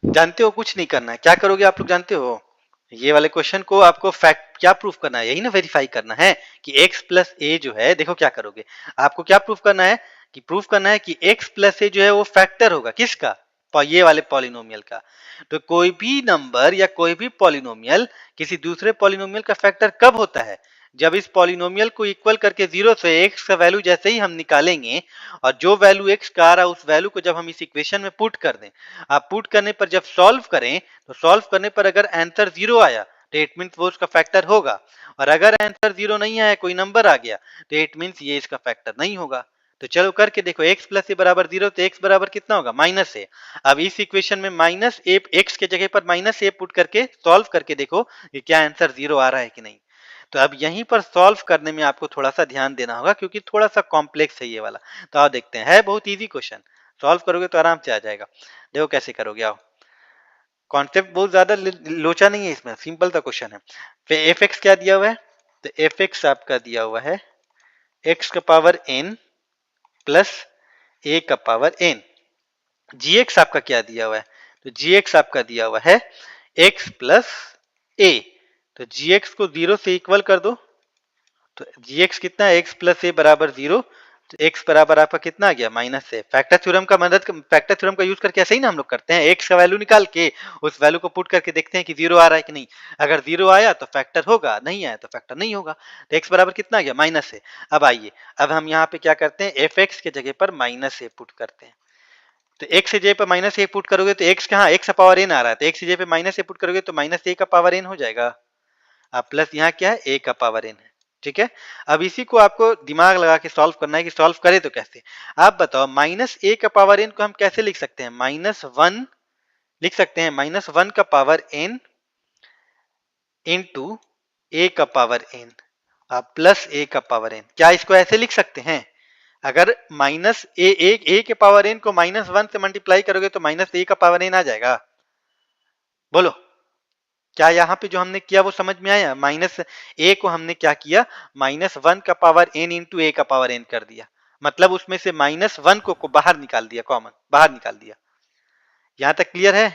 जानते हो कुछ नहीं करना है, क्या करोगे आप लोग जानते हो? ये वाले क्वेश्चन को आपको फैक्ट क्या प्रूफ करना है? यही ना वेरीफाई करना है कि x प्लस ए जो है, देखो क्या करोगे, आपको क्या प्रूफ करना है कि प्रूफ करना है कि x प्लस ए जो है वो फैक्टर होगा किसका? ये वाले पॉलिनोमियल का। तो कोई भी नंबर या कोई भी पॉलिनोमियल किसी दूसरे पॉलिनोमियल का फैक्टर कब होता है? जब इस पॉलिनोमियल को इक्वल करके 0 से x का वैल्यू जैसे ही हम निकालेंगे और जो वैल्यू x का आ रहा है उस वैल्यू को जब हम इस इक्वेशन में पुट कर दें, आप पुट करने पर जब सॉल्व करें तो सॉल्व करने पर अगर आंसर 0 आया तो इट मींस वो उसका फैक्टर होगा, और अगर आंसर 0 नहीं आया, कोई नंबर आ गया, तो इट मींस ये इसका फैक्टर नहीं होगा। तो चलो करके देखो, x प्लस ए बराबर 0, तो x बराबर कितना होगा? माइनस ए। अब इस इक्वेशन में माइनस ए, x के जगह पर माइनस ए पुट करके सॉल्व करके देखो कि क्या आंसर 0 आ रहा है कि नहीं। तो अब यहीं पर सॉल्व करने में आपको थोड़ा सा ध्यान देना होगा, क्योंकि थोड़ा सा कॉम्प्लेक्स है ये वाला। तो आओ देखते हैं, है बहुत इजी क्वेश्चन, सॉल्व करोगे तो आराम से आ जाएगा। देखो कैसे करोगे, आओ। कॉन्सेप्ट बहुत ज्यादा लोचा नहीं है इसमें, सिंपल सा क्वेश्चन है। फिर एफ एक्स क्या दिया हुआ है? तो एफ एक्स आपका दिया हुआ है एक्स का पावर एन प्लस ए का पावर एन। जी एक्स आपका क्या दिया हुआ है? तो जी एक्स आपका दिया हुआ है एक्स प्लस ए। तो जी एक्स को 0 से इक्वल कर दो, तो जी एक्स कितना है? एक्स प्लस ए बराबर 0। तो x बराबर आपका कितना आ गया? माइनस से। फैक्टर थ्योरम का यूज करके ऐसे ही ना हम लोग करते हैं, x का वैल्यू निकाल के उस वैल्यू को पुट करके देखते हैं कि 0 आ रहा है कि नहीं। अगर 0 आया तो फैक्टर होगा, नहीं आया तो फैक्टर नहीं होगा। तो x बराबर कितना आ गया? माइनस से। अब आइए, अब हम यहाँ पे क्या करते हैं, एफ एक्स के जगह पर माइनस ए पुट करते हैं। तो x के जगह पर माइनस ए पुट करोगे तो x कहाँ? x पावर n आ रहा है, तो x की जगह पे माइनस ए पुट करोगे तो माइनस ए का पावर n हो जाएगा। अब प्लस यहाँ क्या है? a का पावर n है। ठीक है, अब इसी को आपको दिमाग लगा के सॉल्व करना है कि सॉल्व करें तो कैसे। आप बताओ, माइनस ए का पावर n को हम कैसे लिख सकते हैं? -1 लिख सकते हैं, -1 का पावर n इंटू ए का पावर n प्लस ए का पावर n। क्या इसको ऐसे लिख सकते हैं? अगर माइनस ए के पावर n को -1 से मल्टीप्लाई करोगे तो माइनस ए का पावर n आ जाएगा। बोलो, क्या यहाँ पे जो हमने किया वो समझ में आया? माइनस ए को हमने क्या किया, -1 का पावर n इंटू ए का पावर n कर दिया, मतलब उसमें से -1 को बाहर निकाल दिया, कॉमन बाहर निकाल दिया। यहां तक क्लियर है?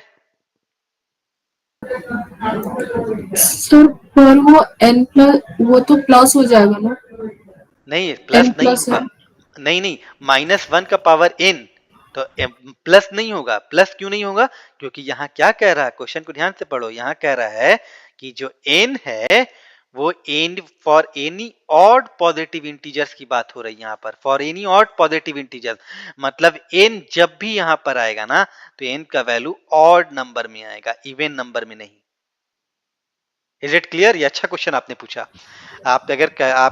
सर पर वो n प्लस वो तो प्लस हो जाएगा ना, नहीं, प्लस n नहीं प्लस होगा। नहीं नहीं, -1 का पावर n, तो प्लस नहीं होगा। प्लस क्यों नहीं होगा? क्योंकि यहाँ क्या कह रहा है, क्वेश्चन को ध्यान से पढ़ो, यहाँ कह रहा है कि जो n है वो n for any odd positive integers की बात हो रही है यहाँ पर, for any odd positive integers, मतलब n जब भी यहाँ पर आएगा ना तो n का वैल्यू ऑड नंबर में आएगा, इवन नंबर में नहीं। Is it clear? ये अच्छा क्वेश्चन आपने पूछा। आप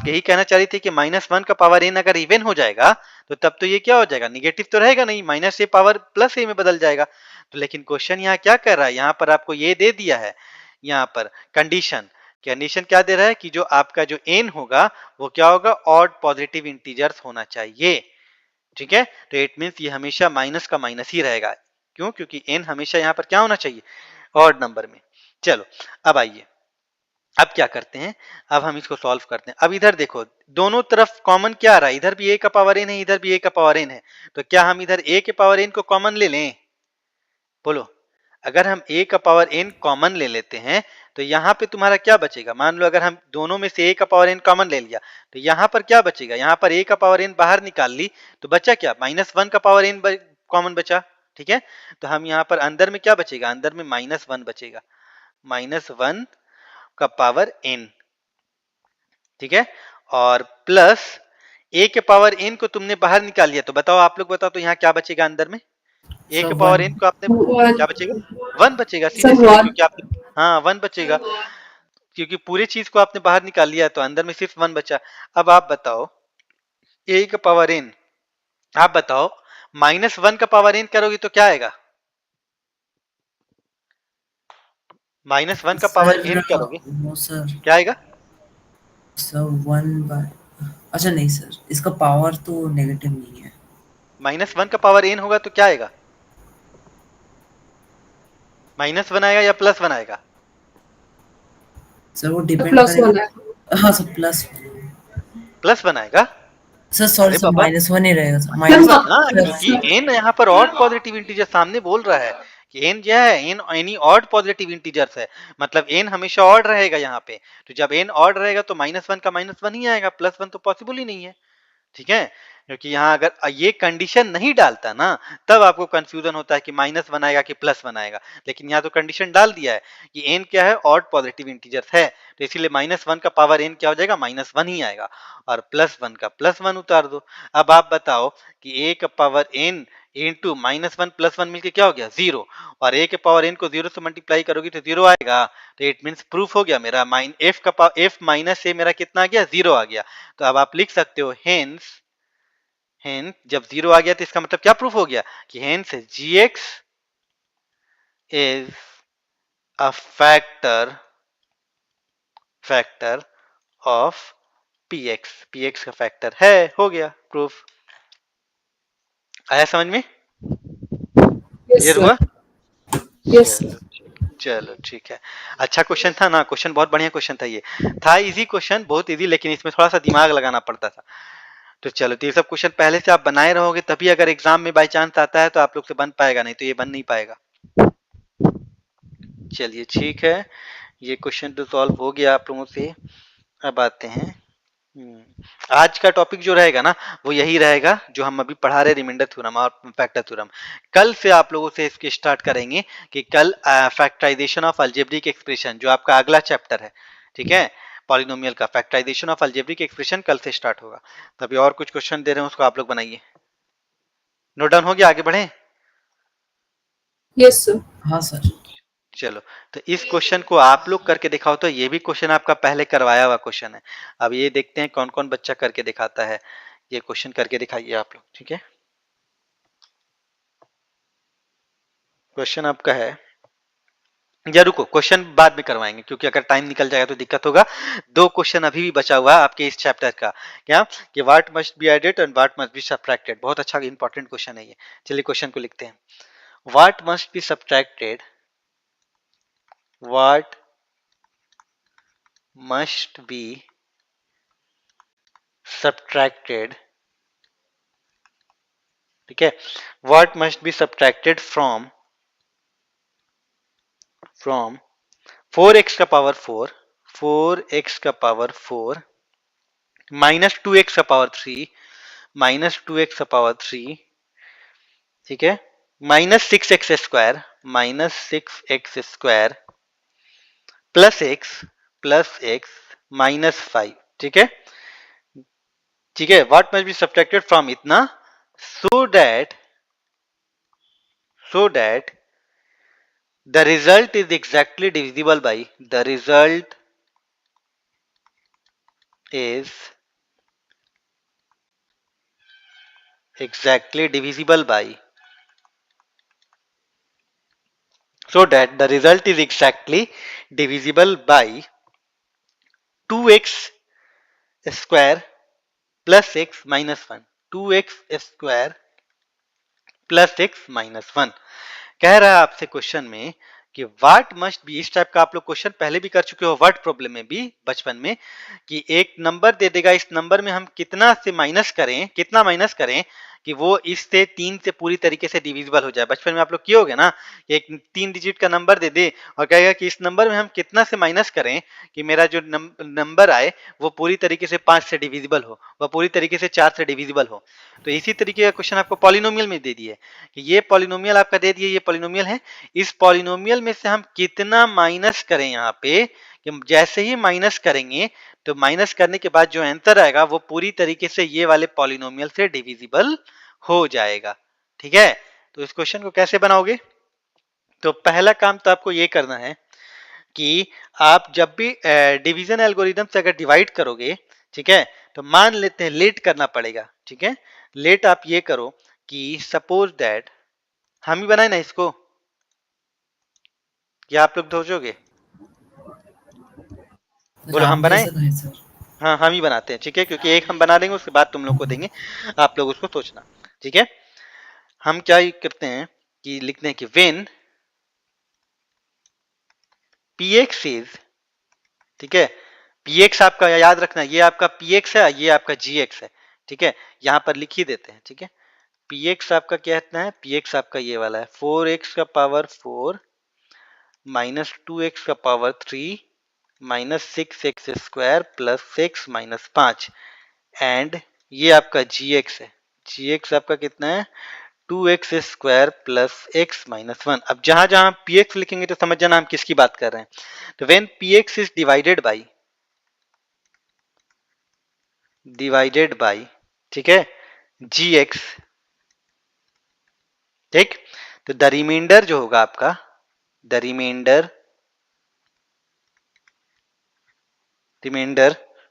यही कहना चाह रही थी कि -1 का पावर n अगर इवन हो जाएगा तो तब तो ये क्या हो जाएगा, निगेटिव तो रहेगा नहीं, -a पावर +a में बदल जाएगा। तो लेकिन क्वेश्चन यहाँ क्या कर रहा है, यहाँ पर आपको ये दे दिया है, यहाँ पर कंडीशन क्या दे रहा है कि जो आपका जो n होगा वो क्या होगा, ऑड पॉजिटिव इंटीजर्स होना चाहिए। ठीक है, तो इट मीन्स ये हमेशा माइनस का माइनस ही रहेगा। क्यों? क्योंकि n हमेशा यहाँ पर क्या होना चाहिए, ऑड नंबर में। चलो अब आइए, अब क्या करते हैं, अब हम इसको सॉल्व करते हैं। अब इधर देखो, दोनों तरफ कॉमन क्या आ रहा है, इधर भी a का पावर n है, इधर भी a का पावर n है, तो क्या हम इधर a के पावर n को कॉमन ले लें? बोलो, अगर हम a का पावर n कॉमन ले लेते हैं तो यहाँ पे तुम्हारा क्या बचेगा, मान लो अगर हम दोनों में से a का पावर n कॉमन ले लिया तो यहाँ पर क्या बचेगा, यहाँ पर a का पावर n बाहर निकाल ली तो बचा क्या, -1 का पावर n कॉमन बचा। ठीक है, तो हम यहाँ पर अंदर में क्या बचेगा, अंदर में -1 बचेगा, -1 का पावर n। ठीक है, और प्लस a के पावर n को तुमने बाहर निकाल लिया, तो बताओ, आप लोग बताओ तो यहाँ क्या बचेगा अंदर में, a के सर पावर 1। n को आपने, क्या बचेगा, 1 बचेगा, सीधे सर सीधे, वन। क्योंकि आपने, हाँ 1 बचेगा, क्योंकि पूरी चीज को आपने बाहर निकाल लिया तो अंदर में सिर्फ 1 बचा। अब आप बताओ, a का पावर n, आप बताओ -1 का पावर n करोगे तो क्या आएगा, -1 का पावर सर n करोगे वो सर क्या आएगा, सर 1/, अच्छा नहीं सर, इसका पावर तो नेगेटिव नहीं है। -1 का पावर n होगा तो क्या आएगा, -1 आएगा या +1 आएगा, सर वो डिपेंड प्लस करेगा। वन है। हाँ सर, प्लस। +1 आएगा। सर सॉरी अरे सर, बाबा, -1 ही रहेगा सर, सर माइनस। हाँ, क्योंकि सर n यहाँ पर ऑड पॉजिटिव इंटीजर सामने बोल रहा है कि n जो है, n any odd positive integers है, मतलब n हमेशा ऑड रहेगा यहाँ पे, तो जब n ऑड रहेगा तो -1 का -1 ही आएगा, +1 तो पॉसिबल ही नहीं है। ठीक है, क्योंकि यहाँ अगर ये कंडीशन नहीं डालता ना तब आपको कंफ्यूजन होता है कि -1 आएगा कि +1 आएगा, लेकिन यहाँ तो कंडीशन डाल दिया है कि n क्या है, ऑड पॉजिटिव इंटीजर्स है, तो इसीलिए -1 का पावर n क्या हो जाएगा, -1 ही आएगा, और +1 का +1 उतार दो। अब आप बताओ कि a का पावर n इंटू -1 +1 मिलके क्या हो गया, 0, और a के पावर n को 0 से मल्टीप्लाई करोगी तो 0 आएगा, तो इट मीन्स प्रूफ हो गया मेरा, f माइनस a मेरा कितना आ गया, 0 आ गया। तो अब आप लिख सकते हो, हेंस जब 0 आ गया तो इसका मतलब क्या प्रूफ हो गया कि hence gx is a factor of px का फैक्टर है, हो गया प्रूफ। आया समझ में, यस क्लियर हुआ? सर। यस चलो, सर। चलो ठीक है, अच्छा क्वेश्चन था ना, क्वेश्चन बहुत बढ़िया क्वेश्चन था, ये था इजी क्वेश्चन, बहुत इजी, लेकिन इसमें थोड़ा सा दिमाग लगाना पड़ता था। तो चलो, तो ये सब क्वेश्चन पहले से आप बनाए रहोगे तभी अगर एग्जाम में बाई चांस आता है तो आप लोग से बन पाएगा, नहीं तो ये बन नहीं पाएगा। चलिए ठीक है, ये क्वेश्चन तो सॉल्व हो गया आप लोगों से। अब आते हैं, आज का टॉपिक जो रहेगा ना वो यही रहेगा जो हम अभी पढ़ा रहे, रिमाइंडर थ्योरम और फैक्टर थ्योरम। कल से आप लोगों से इसके स्टार्ट करेंगे कि कल फैक्टराइजेशन ऑफ अलजेब्रिक एक्सप्रेशन, जो आपका अगला चैप्टर है, ठीक है, पॉलिनोमियल का फैक्टराइजेशन ऑफ अलजेब्रिक एक्सप्रेशन कल से स्टार्ट होगा। तभी और कुछ क्वेश्चन दे रहे हैं, उसको आप लोग बनाइए। नोट डाउन हो गया, आगे बढ़े? Yes sir. हाँ सर। चलो, तो इस क्वेश्चन को आप लोग करके दिखाओ, तो ये भी क्वेश्चन आपका पहले करवाया हुआ क्वेश्चन है। अब ये देखते हैं कौन कौन बच्चा करके दिखाता है, ये क्वेश्चन करके दिखाइए आप लोग। ठीक है, क्वेश्चन आपका है, या रुको, क्वेश्चन बाद में करवाएंगे क्योंकि अगर टाइम निकल जाएगा तो दिक्कत होगा। दो क्वेश्चन अभी भी बचा हुआ है आपके इस चैप्टर का, क्या कि what must be added and what must be subtracted, बहुत अच्छा इंपॉर्टेंट क्वेश्चन है ये। चलिए क्वेश्चन को लिखते हैं, what must be subtracted what must be subtracted, ठीक है, what must be subtracted from 4x का पावर 4, 4x का पावर 4 माइनस 2x का पावर 3, माइनस 2x का पावर 3, ठीक है, minus 6x square, minus 6x square plus X minus 5, ठीक है, ठीक है, what must be subtracted from इतना, so that the result is exactly divisible by, the result is exactly divisible by, so that the result is exactly divisible by 2x square plus x minus 1, 2x square plus X minus 1। कह रहा है आपसे question में कि what must B, इस type का आप लोग क्वेश्चन पहले भी कर चुके हो वर्ड प्रॉब्लम में भी बचपन में, कि एक नंबर दे देगा, इस नंबर में हम कितना से माइनस करें, कितना माइनस करें कि वो इससे 3 से पूरी तरीके से डिविजिबल हो जाए। बचपन में आप लोग किए होगे ना, एक 3 डिजिट का नंबर दे दे और कहेगा कि इस नंबर में हम कितना से माइनस करें कि मेरा जो नंबर आए वो पूरी तरीके से 5 से डिविजिबल हो, वह पूरी तरीके से 4 से डिविजिबल हो। तो इसी तरीके का क्वेश्चन आपको पॉलिनोमियल में दे दिए कि ये पॉलिनोमियल आपका दे दिए, ये पॉलिनोमियल है, इस पॉलिनोमियल में से हम कितना माइनस करें, यहाँ पे कि जैसे ही माइनस करेंगे तो माइनस करने के बाद जो आंसर आएगा वो पूरी तरीके से ये वाले पॉलिनोमियल से डिविजिबल हो जाएगा। ठीक है, तो इस क्वेश्चन को कैसे बनाओगे, तो पहला काम तो आपको ये करना है कि आप जब भी डिवीजन एल्गोरिदम से अगर डिवाइड करोगे, ठीक है, तो मान लेते हैं लेट करना पड़ेगा। ठीक है, लेट आप ये करो कि सपोज दैट, हम ही बनाए ना इसको या आप लोग सोचोगे, बोलो हम बनाए, हाँ हम ही बनाते हैं, ठीक है, क्योंकि एक हम बना देंगे उसके बाद तुम लोग को देंगे, आप लोग उसको सोचना। ठीक है, हम क्या करते हैं कि लिखते हैं कि व्हेन px इज, ठीक है, px आपका याद रखना, ये आपका px है, ये आपका gx है। ठीक है, यहां पर लिख ही देते हैं। ठीक है, px आपका क्या इतना है, px आपका ये वाला है 4x का पावर 4 माइनस 2x का power 3 minus 6x square plus 6 minus 5 and ये आपका gx है, gx आपका कितना है 2x square plus x minus 1। अब जहां जहां px लिखेंगे तो समझ जाना हम किसकी बात कर रहे हैं। तो when px is divided by, ठीक है, gx, ठीक, तो द रिमाइंडर जो होगा आपका, द रिमाइंडर,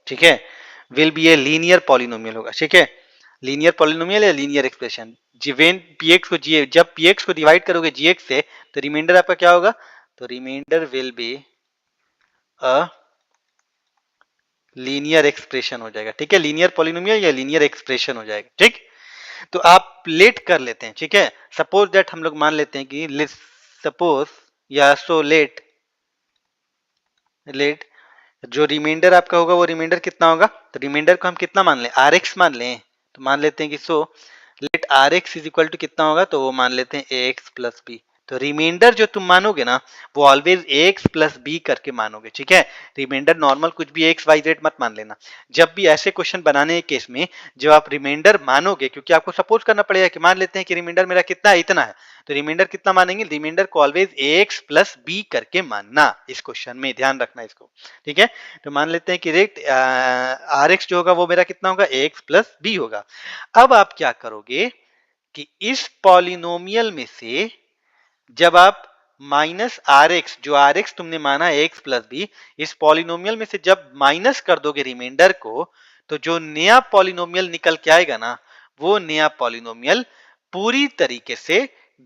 ठीक है, will be a linear polynomial होगा। ठीक है, लीनियर पॉलिनोमियल या लीनियर एक्सप्रेशन, व्हेन px को जब px को डिवाइड करोगे gx से तो रिमाइंडर आपका क्या होगा, तो remainder will be a linear expression हो जाएगा। ठीक है, लीनियर पॉलिनोमियल या लीनियर एक्सप्रेशन हो जाएगा। ठीक, तो आप लेट कर लेते हैं। ठीक है, सपोज दैट हम लोग मान लेते हैं कि सपोज या सो लेट जो रिमाइंडर आपका होगा वो रिमाइंडर कितना होगा, तो रिमाइंडर को हम कितना मान लें, आर एक्स मान लें, तो मान लेते हैं कि so let R x is equal to कितना होगा, तो वो मान लेते हैं ए एक्स प्लस बी। तो रिमाइंडर जो तुम मानोगे ना वो always A x plus B करके मानोगे। ठीक है, रिमाइंडर नॉर्मल कुछ भी एक्स वाई जेड मत मान लेना। जब भी ऐसे क्वेश्चन बनाने के केस में जब आप रिमाइंडर मानोगे, क्योंकि आपको सपोज करना पड़ेगा कि मान लेते हैं कि रिमाइंडर मेरा कितना है, इतना है, तो रिमाइंडर कितना मानेंगे, रिमाइंडर को always A x plus B करके मानना। इस क्वेश्चन में ध्यान रखना इसको। ठीक है, तो मान लेते हैं कि रेट आर एक्स जो होगा वो मेरा कितना होगा, ए एक्स प्लस बी होगा। अब आप क्या करोगे कि इस पॉलिनोमियल में से जब आप माइनस आर एक्स, जो आर एक्स तुमने माना एक्स प्लस बी, इस पॉलिनोमियल में से जब माइनस कर दोगे रिमाइंडर को, तो जो नया पॉलिनोमियल निकल के आएगा ना, वो नया पॉलिनोमियल पूरी तरीके से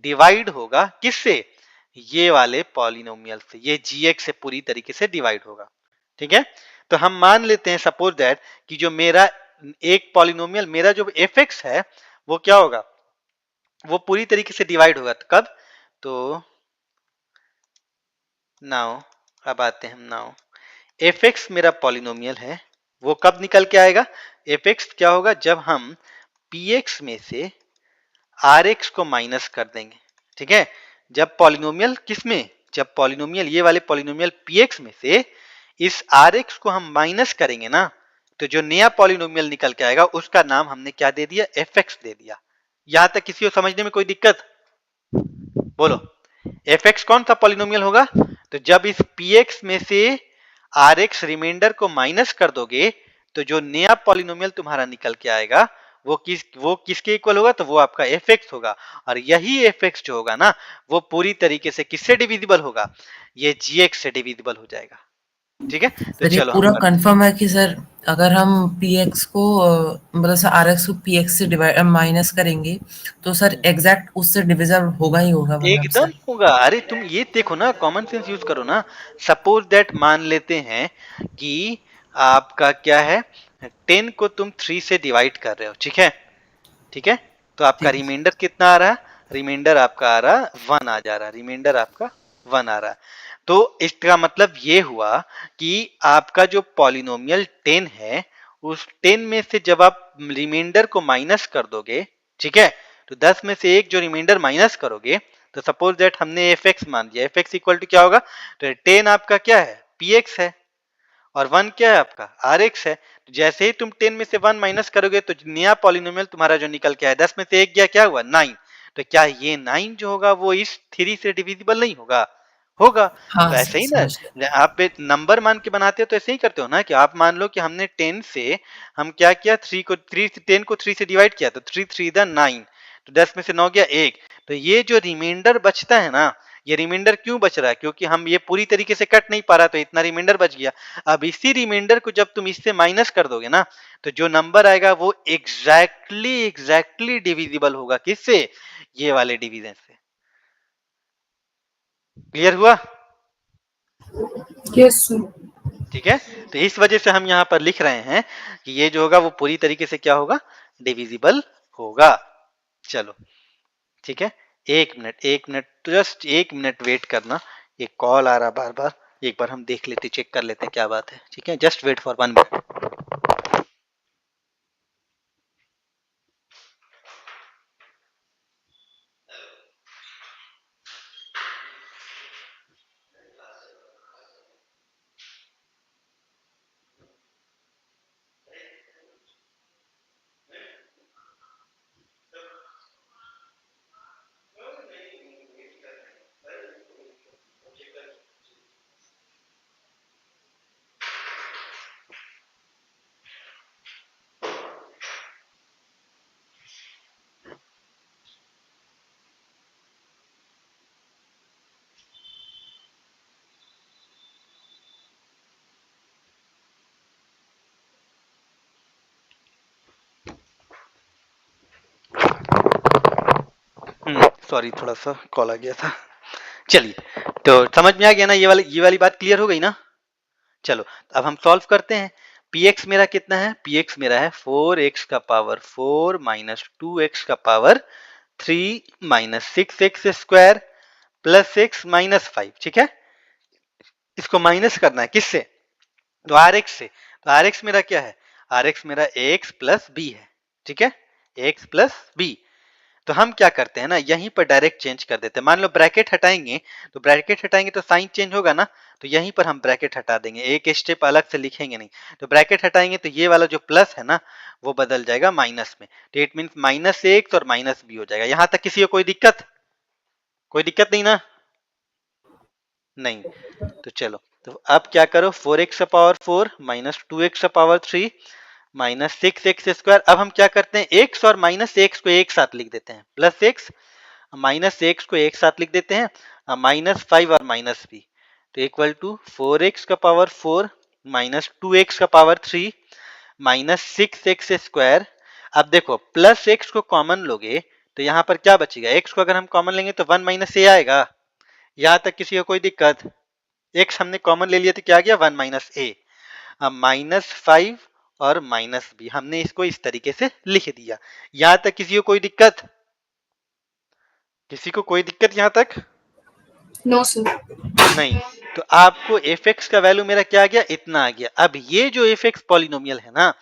डिवाइड होगा किससे, ये वाले पॉलिनोमियल से, ये gx से पूरी तरीके से डिवाइड होगा। ठीक है, तो हम मान लेते हैं सपोज दैट कि जो मेरा एक पॉलिनोमियल, मेरा जो fx है वो क्या होगा, वो पूरी तरीके से डिवाइड होगा। तो कब, तो नाउ अब आते हैं हम नाउ, एफ एक्स मेरा पॉलिनोमियल है, वो कब निकल के आएगा? एफ एक्स क्या होगा? जब हम पी एक्स में से आर एक्स को माइनस कर देंगे, ठीक है। जब पॉलिनोमियल किस में, जब पॉलिनोमियल ये वाले पॉलिनोमियल पी एक्स में से इस आर एक्स को हम माइनस करेंगे ना, तो जो नया पॉलिनोमियल निकल के आएगा उसका नाम हमने क्या दे दिया? एफ एक्स दे दिया। यहां तक किसी को समझने में कोई दिक्कत? बोलो, एफ एक्स कौन सा पॉलिनोमियल होगा? तो जब इस पी एक्स में से आर एक्स रिमाइंडर को माइनस कर दोगे तो जो नया पॉलिनोमियल तुम्हारा निकल के आएगा वो किसके इक्वल होगा? तो वो आपका एफ एक्स होगा। और यही एफ एक्स जो होगा ना, वो पूरी तरीके से किससे डिविजिबल होगा? ये जी एक्स से डिविजिबल हो जाएगा, ठीक है। तो सर ये चलो हम पूरा करते हैं। कंफर्म है कि सर अगर हम पी एक्स को मतलब आर एक्स को पी एक्स से डिवाइड माइनस करेंगे तो सर एग्जैक्ट उससे डिविजन होगा ही होगा, मतलब एकदम सर। होगा। अरे तुम ये देखो ना, कॉमन सेंस यूज करो ना। सपोज दैट मान लेते हैं कि आपका क्या है, 10 को तुम 3 से डिवाइड कर रहे हो, ठीक है, ठीक है। तो आपका ठीक है। रिमाइंडर कितना आ रहा है? रिमाइंडर आपका आ रहा है 1 आ जा रहा है, रिमाइंडर आपका 1 आ रहा है। तो इसका मतलब ये हुआ कि आपका जो पॉलिनोमियल 10 है, उस 10 में से जब आप रिमाइंडर को माइनस कर दोगे, ठीक है, तो 10 में से एक जो रिमाइंडर माइनस करोगे, तो सपोज दैट हमने एफ एक्स मान दिया, एफ एक्स इक्वल टू क्या होगा? तो 10 आपका क्या है? पी एक्स है, और 1 क्या है आपका? आर एक्स है। तो जैसे ही तुम 10 में से 1 माइनस करोगे तो नया पॉलिनोमियल तुम्हारा जो निकल के आया, 10 में से एक गया, क्या हुआ? 9। तो क्या ये 9 जो होगा वो इस 3 से डिविजिबल नहीं होगा? होगा। हाँ तो सर, ऐसे ही समझ गया। ना, आप नंबर मान के बनाते हो तो ऐसे ही करते हो ना, कि आप मान लो कि हमने 10 से हम क्या किया, 10 को 3 से डिवाइड किया, तो 3 3 9। तो 10 में से 9 गया 1। तो ये जो रिमाइंडर बचता है ना, ये रिमाइंडर क्यों बच रहा है? क्योंकि हम ये पूरी तरीके से कट नहीं पा रहा, तो इतना रिमाइंडर बच गया। अब इसी रिमाइंडर को जब तुम इससे माइनस कर दोगे ना, तो जो नंबर आएगा वो एग्जैक्टली डिविजिबल होगा किससे? ये वाले डिवीजन से। क्लियर हुआ? Yes sir. ठीक है। तो इस वजह से हम यहाँ पर लिख रहे हैं कि ये जो होगा वो पूरी तरीके से क्या होगा? डिविजिबल होगा। चलो ठीक है, 1 minute, 1 minute, just 1 minute wait करना। एक कॉल आ रहा बार बार, एक बार हम देख लेते, चेक कर लेते हैं क्या बात है, ठीक है। Just wait for 1 minute. Sorry, थोड़ा सा कॉल आ गया था। चलिए, तो समझ में आ गया ना, ये वाली बात क्लियर हो गई ना। चलो अब हम सॉल्व करते हैं। पी एक्स मेरा कितना है? पी एक्स मेरा है 4x का पावर 4 माइनस 2x का power 3 minus 6x square plus 6 minus 5, ठीक है। इसको माइनस करना है किससे? तो आर एक्स से। तो आर एक्स मेरा क्या है? आर एक्स मेरा एक्स प्लस बी है, ठीक है, एक्स प्लस बी। तो हम क्या करते हैं ना, यहीं पर डायरेक्ट चेंज कर देते हैं। मान लो ब्रैकेट हटाएंगे, तो ब्रैकेट हटाएंगे तो साइन चेंज होगा ना, तो यहीं पर हम ब्रैकेट हटा देंगे, एक स्टेप अलग से लिखेंगे नहीं। तो ब्रैकेट हटाएंगे तो ये वाला जो प्लस है ना, वो बदल जाएगा माइनस में। तो इट मीन माइनस एक्स और माइनस बी हो जाएगा। यहां तक किसी को कोई दिक्कत? कोई दिक्कत नहीं ना? नहीं। तो चलो, तो अब क्या करो, 4x का पावर 4 माइनस 2x का पावर 3 माइनस 6x स्क्वायर। अब हम क्या करते हैं, x और माइनस एक्स को एक साथ लिख देते हैं, प्लस एक्स माइनस एक्स को एक साथ लिख देते हैं, माइनस 5 और माइनस बी। तो इक्वल टू 4x का पावर 4 माइनस 2x का पावर 3 माइनस 6x स्क्वायर। अब देखो, प्लस एक्स को कॉमन लोगे तो यहाँ पर क्या बचेगा? एक्स को अगर हम कॉमन लेंगे तो 1 माइनस ए आएगा। यहाँ तक किसी को कोई दिक्कत? एक्स हमने कॉमन ले लिया तो क्या गया? 1 माइनस ए। अब माइनस 5 और माइनस बी हमने इसको इस तरीके से लिख दिया। यहाँ तक किसी को कोई दिक्कत? किसी को कोई दिक्कत यहाँ तक? No sir. नहीं। तो आपको एफ एक्स का वैल्यू मेरा क्या आ गया, इतना आ गया। अब ये जो एफ एक्स पॉलिनोमियल है ना,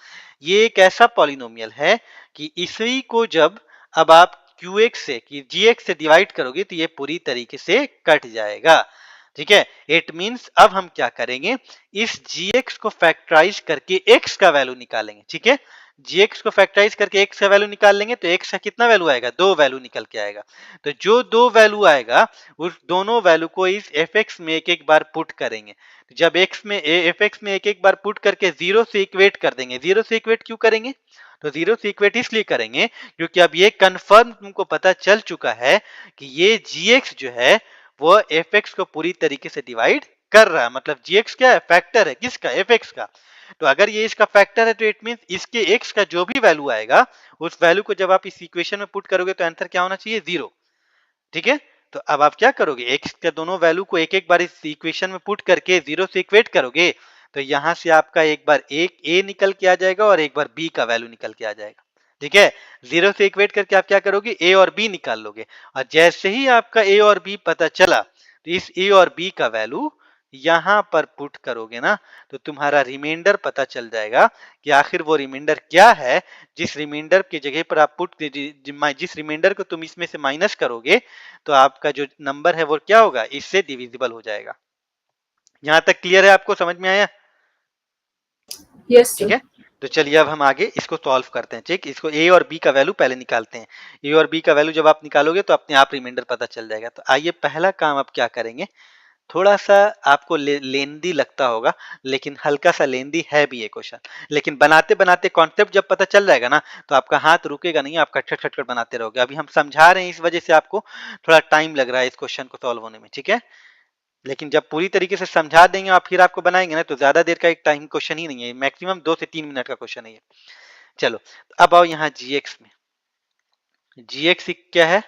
ये एक ऐसा पॉलिनोमियल है कि इसी को जब अब आप क्यू एक्स से कि जी एक्स से डिवाइड करोगे तो ये पूरी तरीके से कट जाएगा। ठीक है, इट मीन्स अब हम क्या करेंगे, इस जी एक्स को फैक्टराइज करके एक्स का वैल्यू निकालेंगे। ठीक है, जी एक्स को फैक्टराइज करके एक्स का वैल्यू निकाल लेंगे तो एक्स का कितना वैल्यू आएगा, 2 वैल्यू निकल के आएगा। तो जो 2 वैल्यू आएगा उस दोनों वैल्यू को इस एफ एक्स में एक एक बार पुट करेंगे। जब एक्स में एफ एक्स में एक एक बार पुट करके जीरो से इक्वेट कर देंगे। जीरो से इक्वेट क्यों करेंगे, तो जीरो से इक्वेट इसलिए करेंगे क्योंकि अब ये कंफर्म तुमको पता चल चुका है कि ये जी एक्स जो है वो एफ एक्स को पूरी तरीके से डिवाइड कर रहा है। मतलब जी एक्स क्या है, फैक्टर है किसका, एफ एक्स का। तो अगर ये इसका फैक्टर है तो इट मींस इसके एक्स का जो भी वैल्यू आएगा उस वैल्यू को जब आप इस इक्वेशन में पुट करोगे तो आंसर क्या होना चाहिए, 0। ठीक है, तो अब आप क्या करोगे, एक्स के दोनों वैल्यू को एक एक बार इस इक्वेशन में पुट करके 0 से इक्वेट करोगे तो यहां से आपका एक बार एक ए निकल के आ जाएगा और एक बार बी का वैल्यू निकल के आ जाएगा। ठीक है, 0 से इक्वेट करके आप क्या करोगे, ए और बी निकाल लोगे। और जैसे ही आपका ए और बी पता चला तो इस ए और बी का वैल्यू यहां पर पुट करोगे ना तो तुम्हारा रिमाइंडर पता चल जाएगा कि आखिर वो रिमाइंडर क्या है। जिस रिमाइंडर की जगह पर आप पुट जिस रिमाइंडर को तुम इसमें से माइनस करोगे तो आपका जो नंबर है वो क्या होगा, इससे डिविजिबल हो जाएगा। यहां तक क्लियर है, आपको समझ में आया? यस ठीक सर। है, तो चलिए अब हम आगे इसको सॉल्व करते हैं। ठीक, इसको ए और बी का वैल्यू पहले निकालते हैं। ए और बी का वैल्यू जब आप निकालोगे तो अपने आप रिमाइंडर पता चल जाएगा। तो आइए पहला काम आप क्या करेंगे, थोड़ा सा आपको लेंदी लगता होगा लेकिन हल्का सा लेंदी है भी ये क्वेश्चन, लेकिन बनाते बनाते कॉन्सेप्ट जब पता चल जाएगा ना तो आपका हाथ रुकेगा नहीं, आप खटखट खटखट बनाते रहोगे। अभी हम समझा रहे हैं इस वजह से आपको थोड़ा टाइम लग रहा है इस क्वेश्चन को सॉल्व होने में। ठीक है, लेकिन जब पूरी तरीके से समझा देंगे और फिर आपको बनाएंगे ना तो ज्यादा देर का एक टाइम क्वेश्चन ही नहीं है, मैक्सिमम 2 से 3 मिनट का क्वेश्चन है ये। चलो अब आओ यहाँ जी एक्स में। जी एक्स क्या है,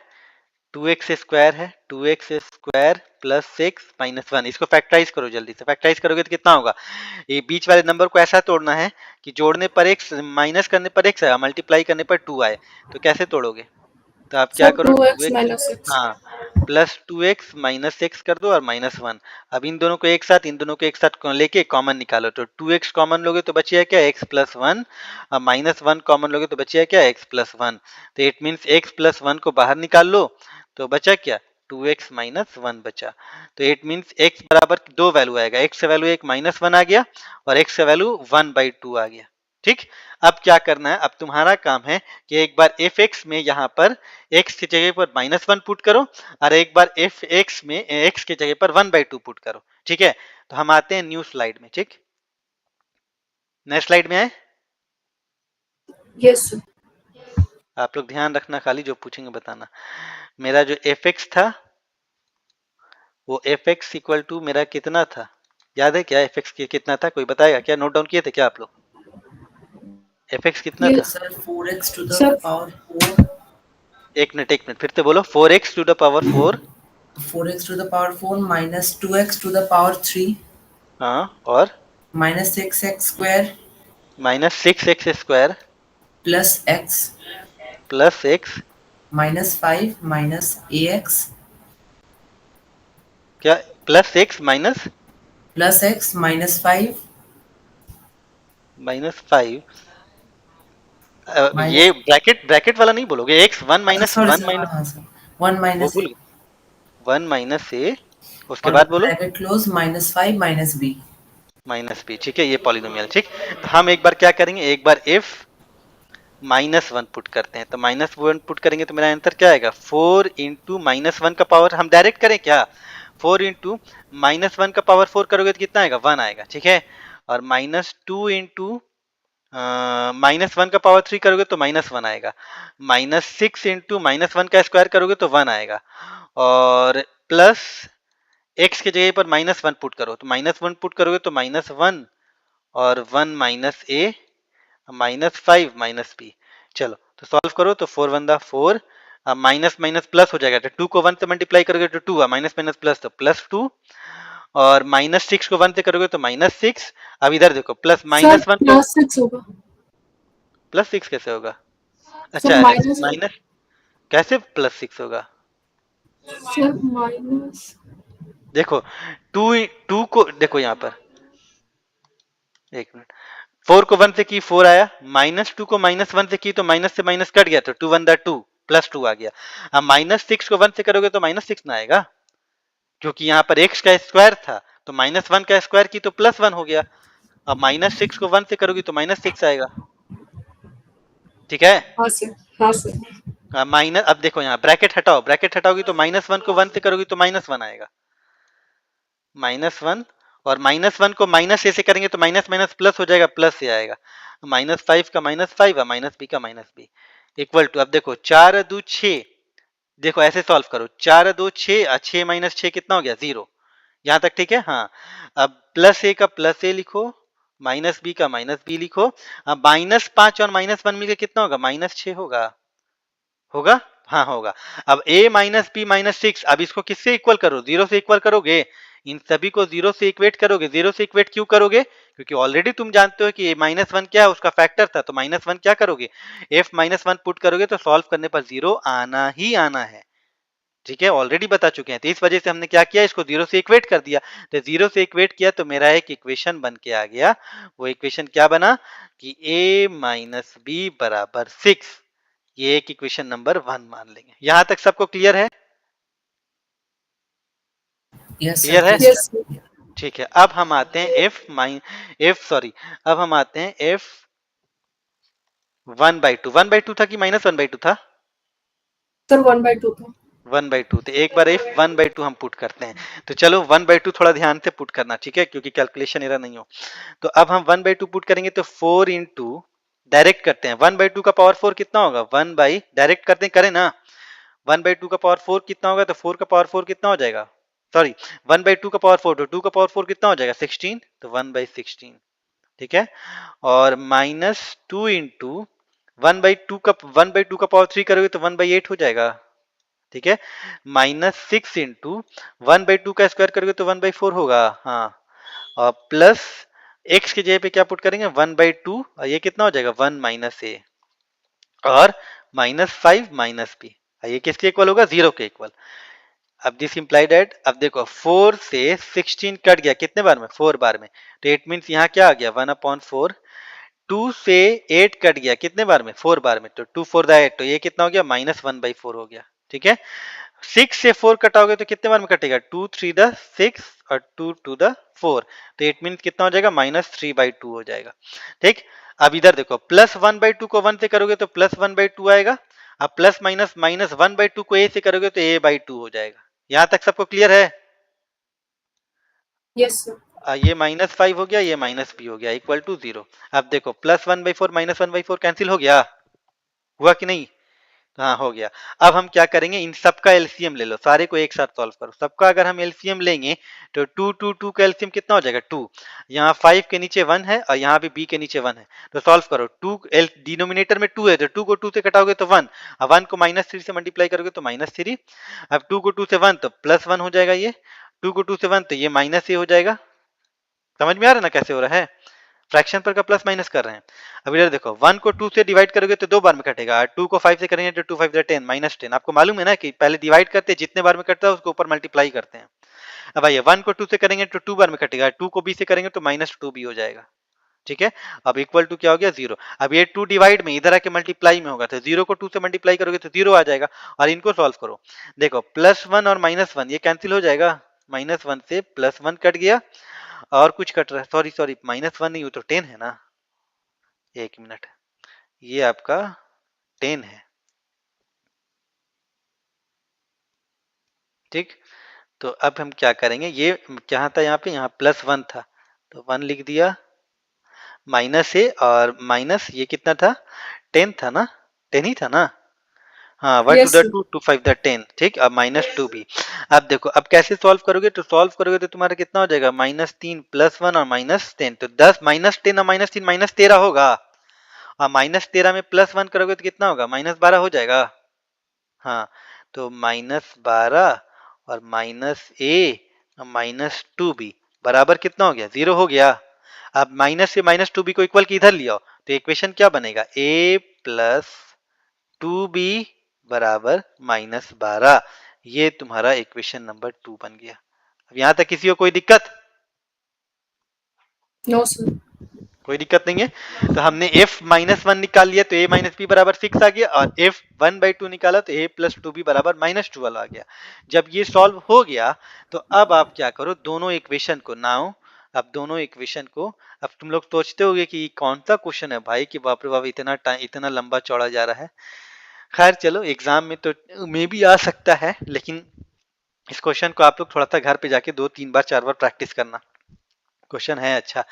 2x स्क्वायर है, 2x स्क्वायर प्लस 6 - 1। इसको फैक्टराइज करो, जल्दी से फैक्टराइज करोगे तो कितना होगा, ये बीच वाले नंबर को ऐसा तोड़ना है कि जोड़ने पर x, माइनस करने पर x आए, मल्टीप्लाई करने पर 2 आए। तो कैसे तोड़ोगे, तो आप क्या सर करो, 2x 2x, माइनस 6। हाँ, प्लस 2x माइनस 6 कर दो और -1। अब इन दोनों को एक साथ, इन दोनों को एक साथ लेके कॉमन निकालो तो 2x कॉमन लोगे तो बचिए क्या, x प्लस 1। और -1 कॉमन लोगे तो बचिए क्या, x प्लस 1। तो इट मीन्स x प्लस 1 को बाहर निकाल लो तो बचा क्या, 2x माइनस 1 बचा। तो इट मीन्स x बराबर 2 वैल्यू आएगा, x का वैल्यू एक -1 आ गया और x का वैल्यू 1/2 आ गया। ठीक, अब क्या करना है, अब तुम्हारा काम है कि एक बार एफ एक्स में यहाँ पर x की जगह पर -1 पुट करो और एक बार एफ एक्स में x की जगह पर 1/2 पुट करो। ठीक है, तो हम आते हैं न्यू स्लाइड में। ठीक, नए स्लाइड में आए, यस सर। आप लोग ध्यान रखना, खाली जो पूछेंगे बताना। मेरा जो एफ एक्स था वो एफ एक्स इक्वल टू मेरा कितना था, याद है क्या, एफ एक्स कितना था, कोई बताएगा क्या, नोट डाउन किए थे क्या आप लोग, एफ एक्स कितना ये था? Sir 4x to the sir power 4, एक मिनट फिर से बोलो, 4x to the power 4। 4x to the power 4 minus 2x to the power 3 हाँ, और minus 6x square -6x square plus x plus x, minus 5 minus ax क्या, plus x minus plus x minus 5 -5। ये minus, bracket bracket वाला नहीं बोलोगे, x 1 अच्छा minus sorry 1 sir, हाँ minus, हाँ सर, 1 वो माइनस भूल गए, 1 माइनस ए, उसके और बाद बोलो bracket close minus 5 minus b। -b। ठीक है, ये पॉलिनोमियल। ठीक, तो हम एक बार क्या करेंगे, एक बार f -1 पुट करते हैं। तो -1 पुट करेंगे तो मेरा आंसर क्या आएगा, 4 इंटू -1 का पावर, हम डायरेक्ट करें क्या, 4 इंटू -1 का पावर 4 करोगे तो कितना आएगा, 1 आएगा। ठीक है, और -2 इंटू -1 का पावर 3 करोगे तो -1 आएगा। -6 इंटू -1 का स्क्वायर करोगे तो 1 आएगा। और प्लस x की जगह पर -1 पुट करो तो -1 पुट करोगे तो -1 और 1 माइनस ए -5 माइनस बी। चलो तो सॉल्व करो तो 4 1 दा 4, माइनस माइनस प्लस हो जाएगा, तो 2 को 1 से मल्टीप्लाई करोगे तो 2, माइनस माइनस प्लस तो +2, और -6 को 1 से करोगे तो -6। अब इधर देखो, प्लस सर -1 को +6 होगा। +6 कैसे होगा, सर अच्छा माइनस, माइनस, कैसे +6 होगा, सर माइनस देखो टू को देखो यहाँ पर, एक मिनट, 4 को 1 से की 4 आया, -2 को -1 से की तो माइनस से माइनस कट गया तो 2 1 2 +2 आ गया। अब -6 को 1 से करोगे तो -6 ना आएगा, क्योंकि यहाँ पर x का स्क्वायर था तो -1 का स्क्वायर की तो +1 हो गया। अब -6 को 1 से करोगी तो -6 आएगा। ठीक है। हाँ सर, हाँ सर। माइनस, अब देखो यहाँ ब्रैकेट हटाओ, ब्रैकेट हटाओगी तो -1 को 1 से करोगी तो -1 आएगा, -1, और -1 को -a से करेंगे तो माइनस माइनस प्लस हो जाएगा, प्लस से आएगा, -5 का -5 और -b का -b इक्वल टू, अब देखो 4 2 6, देखो ऐसे सॉल्व करो, 4 2 6, 6 माइनस 6 कितना हो गया 0, यहाँ तक ठीक है। हाँ, अब +a का +a लिखो, -b का -b लिखो। अब -5 और -1 मिलकर कितना होगा, -6 होगा, होगा, हाँ होगा। अब a -b -6, अब इसको किससे इक्वल करो, 0 से इक्वल करोगे, इन सभी को 0 से इक्वेट करोगे। 0 से इक्वेट क्यों करोगे, क्योंकि ऑलरेडी तुम जानते हो कि -1 क्या है, उसका फैक्टर था, तो -1 क्या करोगे, f -1 पुट करोगे तो सॉल्व करने पर 0 आना ही आना है। ठीक है, ऑलरेडी बता चुके हैं, तो इस वजह से हमने क्या किया, इसको 0 से इक्वेट कर दिया। तो 0 से इक्वेट किया तो मेरा एक इक्वेशन बन के आ गया। वो इक्वेशन क्या बना कि a -b बराबर 6, ये एक इक्वेशन नंबर 1 मान लेंगे। यहां तक सबको क्लियर है? यस सर, क्लियर है? Yes sir. ठीक है, अब हम आते हैं अब हम आते हैं f 1/2। 1/2 था कि -1/2 था? सर 1/2 था। 1/2, तो एक बार f 1/2 हम पुट करते हैं। तो चलो 1/2 थोड़ा ध्यान से पुट करना, ठीक है, क्योंकि कैलकुलेशन एरर नहीं हो। तो अब हम 1/2 पुट करेंगे तो 4 इंटू, डायरेक्ट करते हैं, 1/2 का पावर 4 कितना होगा, 1 बाई, डायरेक्ट करते हैं, करें ना, 1/2 का पावर 4 कितना होगा, तो 4 का पावर 4 कितना हो जाएगा, सॉरी 1/2 का पावर 4, तो 2 का पावर 4 कितना हो जाएगा 16, तो 1/16। ठीक है, और -2 इंटू 1/2 का पावर 3 करोगे तो 1/8 हो जाएगा। ठीक है, -6 इंटू 1/2 का स्क्वायर करोगे तो 1/4 होगा। हाँ, और प्लस x की जगह पे क्या पुट करेंगे, 1/2, और ये कितना हो जाएगा 1 -a, और -5 -b, ये किसके इक्वल होगा, 0 के इक्वल। अब दिस इंप्लाइड एट, अब देखो 4 से 16 कट गया कितने बार में, 4 बार में, तो इट मीन्स यहाँ क्या आ गया 1/4। 2 से 8 कट गया कितने बार में, 4 बार में, तो 2 4 8, तो ये कितना हो गया -1/4 हो गया। ठीक है, 6 से 4 कटाओगे तो कितने बार में कटेगा, 2 3 6 और 2 2 4, तो इट मीन कितना हो जाएगा -3/2 हो जाएगा। ठीक, अब इधर देखो, +1/2 को 1 से करोगे तो +1/2 आएगा, अब प्लस माइनस -1/2 को a से करोगे तो a/2 हो जाएगा। यहां तक सबको क्लियर है? Yes sir. ये -5 हो गया, ये -b हो गया, इक्वल टू 0। अब देखो +1/4 -1/4 कैंसिल हो गया, हुआ कि नहीं, हाँ हो गया। अब हम क्या करेंगे, इन सबका एलसीएम ले लो, सारे को एक साथ सॉल्व करो। सबका अगर हम एलसीएम लेंगे तो 2 2 2 का एलसीएम कितना हो जाएगा 2, यहाँ 5 के नीचे 1 है और यहाँ भी b के नीचे 1 है, तो सॉल्व करो। 2 डिनोमिनेटर में 2 है तो 2 को 2 से कटाओगे तो 1, अब 1 को -3 से मल्टीप्लाई करोगे तो -3, अब 2 को 2 से 1 तो +1 हो जाएगा, ये 2 को 2 से 1 तो ये -a हो जाएगा। समझ में आ रहा है ना कैसे हो रहा है, फ्रैक्शन पर का प्लस माइनस कर रहे हैं। अब इधर देखो 1 को 2 से डिवाइड करोगे तो 2 बार में कटेगा, 2 को 5 से करेंगे तो 2 5 10 -10। आपको मालूम है ना कि पहले डिवाइड करते हैं, जितने बार में कटता है उसको ऊपर मल्टीप्लाई करते हैं। अब आइए 1 को 2 से करेंगे तो 2 बार में कटेगा, 2 को b से करेंगे तो -2b हो जाएगा। ठीक है, अब इक्वल टू क्या हो गया 0। अब ये 2 डिवाइड में इधर आके मल्टीप्लाई में होगा, तो 0 को 2 से मल्टीप्लाई करोगे तो 0 आ जाएगा, और इनको सॉल्व करो। देखो +1 और -1 ये कैंसिल हो जाएगा, -1 से +1 कट गया, और कुछ कट रहा है, सॉरी सॉरी -1 नहीं, वो तो 10 है ना, एक मिनट, ये आपका 10 है। ठीक, तो अब हम क्या करेंगे, ये क्या था यहाँ पे, यहाँ +1 था तो 1 लिख दिया, माइनस ए और माइनस ये कितना था 10 था ना, 10 ही था ना, हाँ 1 to yes the sir. 2 2 5 the 10। ठीक, अब -2b। अब देखो अब कैसे सॉल्व करोगे, तो सॉल्व करोगे तो तुम्हारा कितना हो जाएगा, -3 +1 और -10, तो 10 -10 और -3 -13 होगा, और -13 में +1 करोगे तो कितना होगा, -12 हो जाएगा। हाँ, तो -12 और -a और -2b बराबर कितना हो गया, 0 हो गया। अब माइनस से -2b को इक्वल की इधर लिया, तो इक्वेशन क्या बनेगा, a + 2b बराबर -12, ये तुम्हारा इक्वेशन नंबर 2 बन गया। अब यहाँ तक किसी को कोई दिक्कत? No sir. कोई दिक्कत नहीं है। तो हमने f माइनस वन निकाल लिया तो a माइनस बी बराबर 6 आ गया, और f 1/2 निकाला तो a प्लस 2b बराबर -12 आ गया। जब ये सॉल्व हो गया तो अब आप क्या करो, दोनों इक्वेशन को नाउ, अब दोनों इक्वेशन को, अब तुम लोग सोचते होगे कि कौन सा क्वेश्चन है भाई कि बाप रे बाप इतना टाइम इतना लंबा चौड़ा जा रहा है। खैर चलो, एग्जाम में तो मे भी आ सकता है, लेकिन इस क्वेश्चन को आप लोग थोड़ा सा घर पे जाके 2-3 बार 4 बार प्रैक्टिस करना। क्वेश्चन है अच्छा,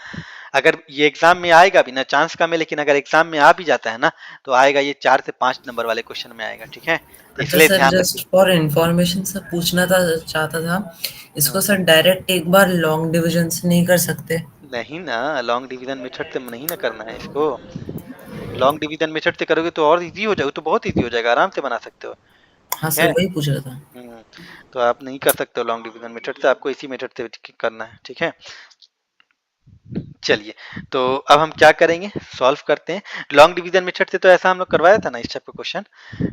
अगर ये एग्जाम में आएगा भी ना, चांस कम है, लेकिन अगर एग्जाम में आ भी जाता है ना तो आएगा, ये 4 से 5 नंबर वाले क्वेश्चन में आएगा, ठीक है, तो अच्छा इसलिए सर, ध्यान जस्ट रखिए। फॉर इंफॉर्मेशन सर पूछना था, चाहता था इसको सर डायरेक्ट एक बार लॉन्ग डिविजन से नहीं कर सकते? नहीं ना, लॉन्ग डिवीजन मेथड से नहीं ना करना है इसको। लॉन्ग डिवीजन मेथड से करोगे तो और इजी हो जाएगा, तो बहुत इजी हो जाएगा, आराम से बना सकते हो, हाँ ठीक सर, है। वही पूछ रहा था। तो आप नहीं कर सकते हो लॉन्ग डिवीजन मेथड से, आपको इसी मेथड से करना है, ठीक है। चलिए, तो अब हम क्या करेंगे, सॉल्व करते हैं लॉन्ग डिवीजन मेथड से। तो ऐसा हम लोग करवाया था ना इस टाइप का क्वेश्चन,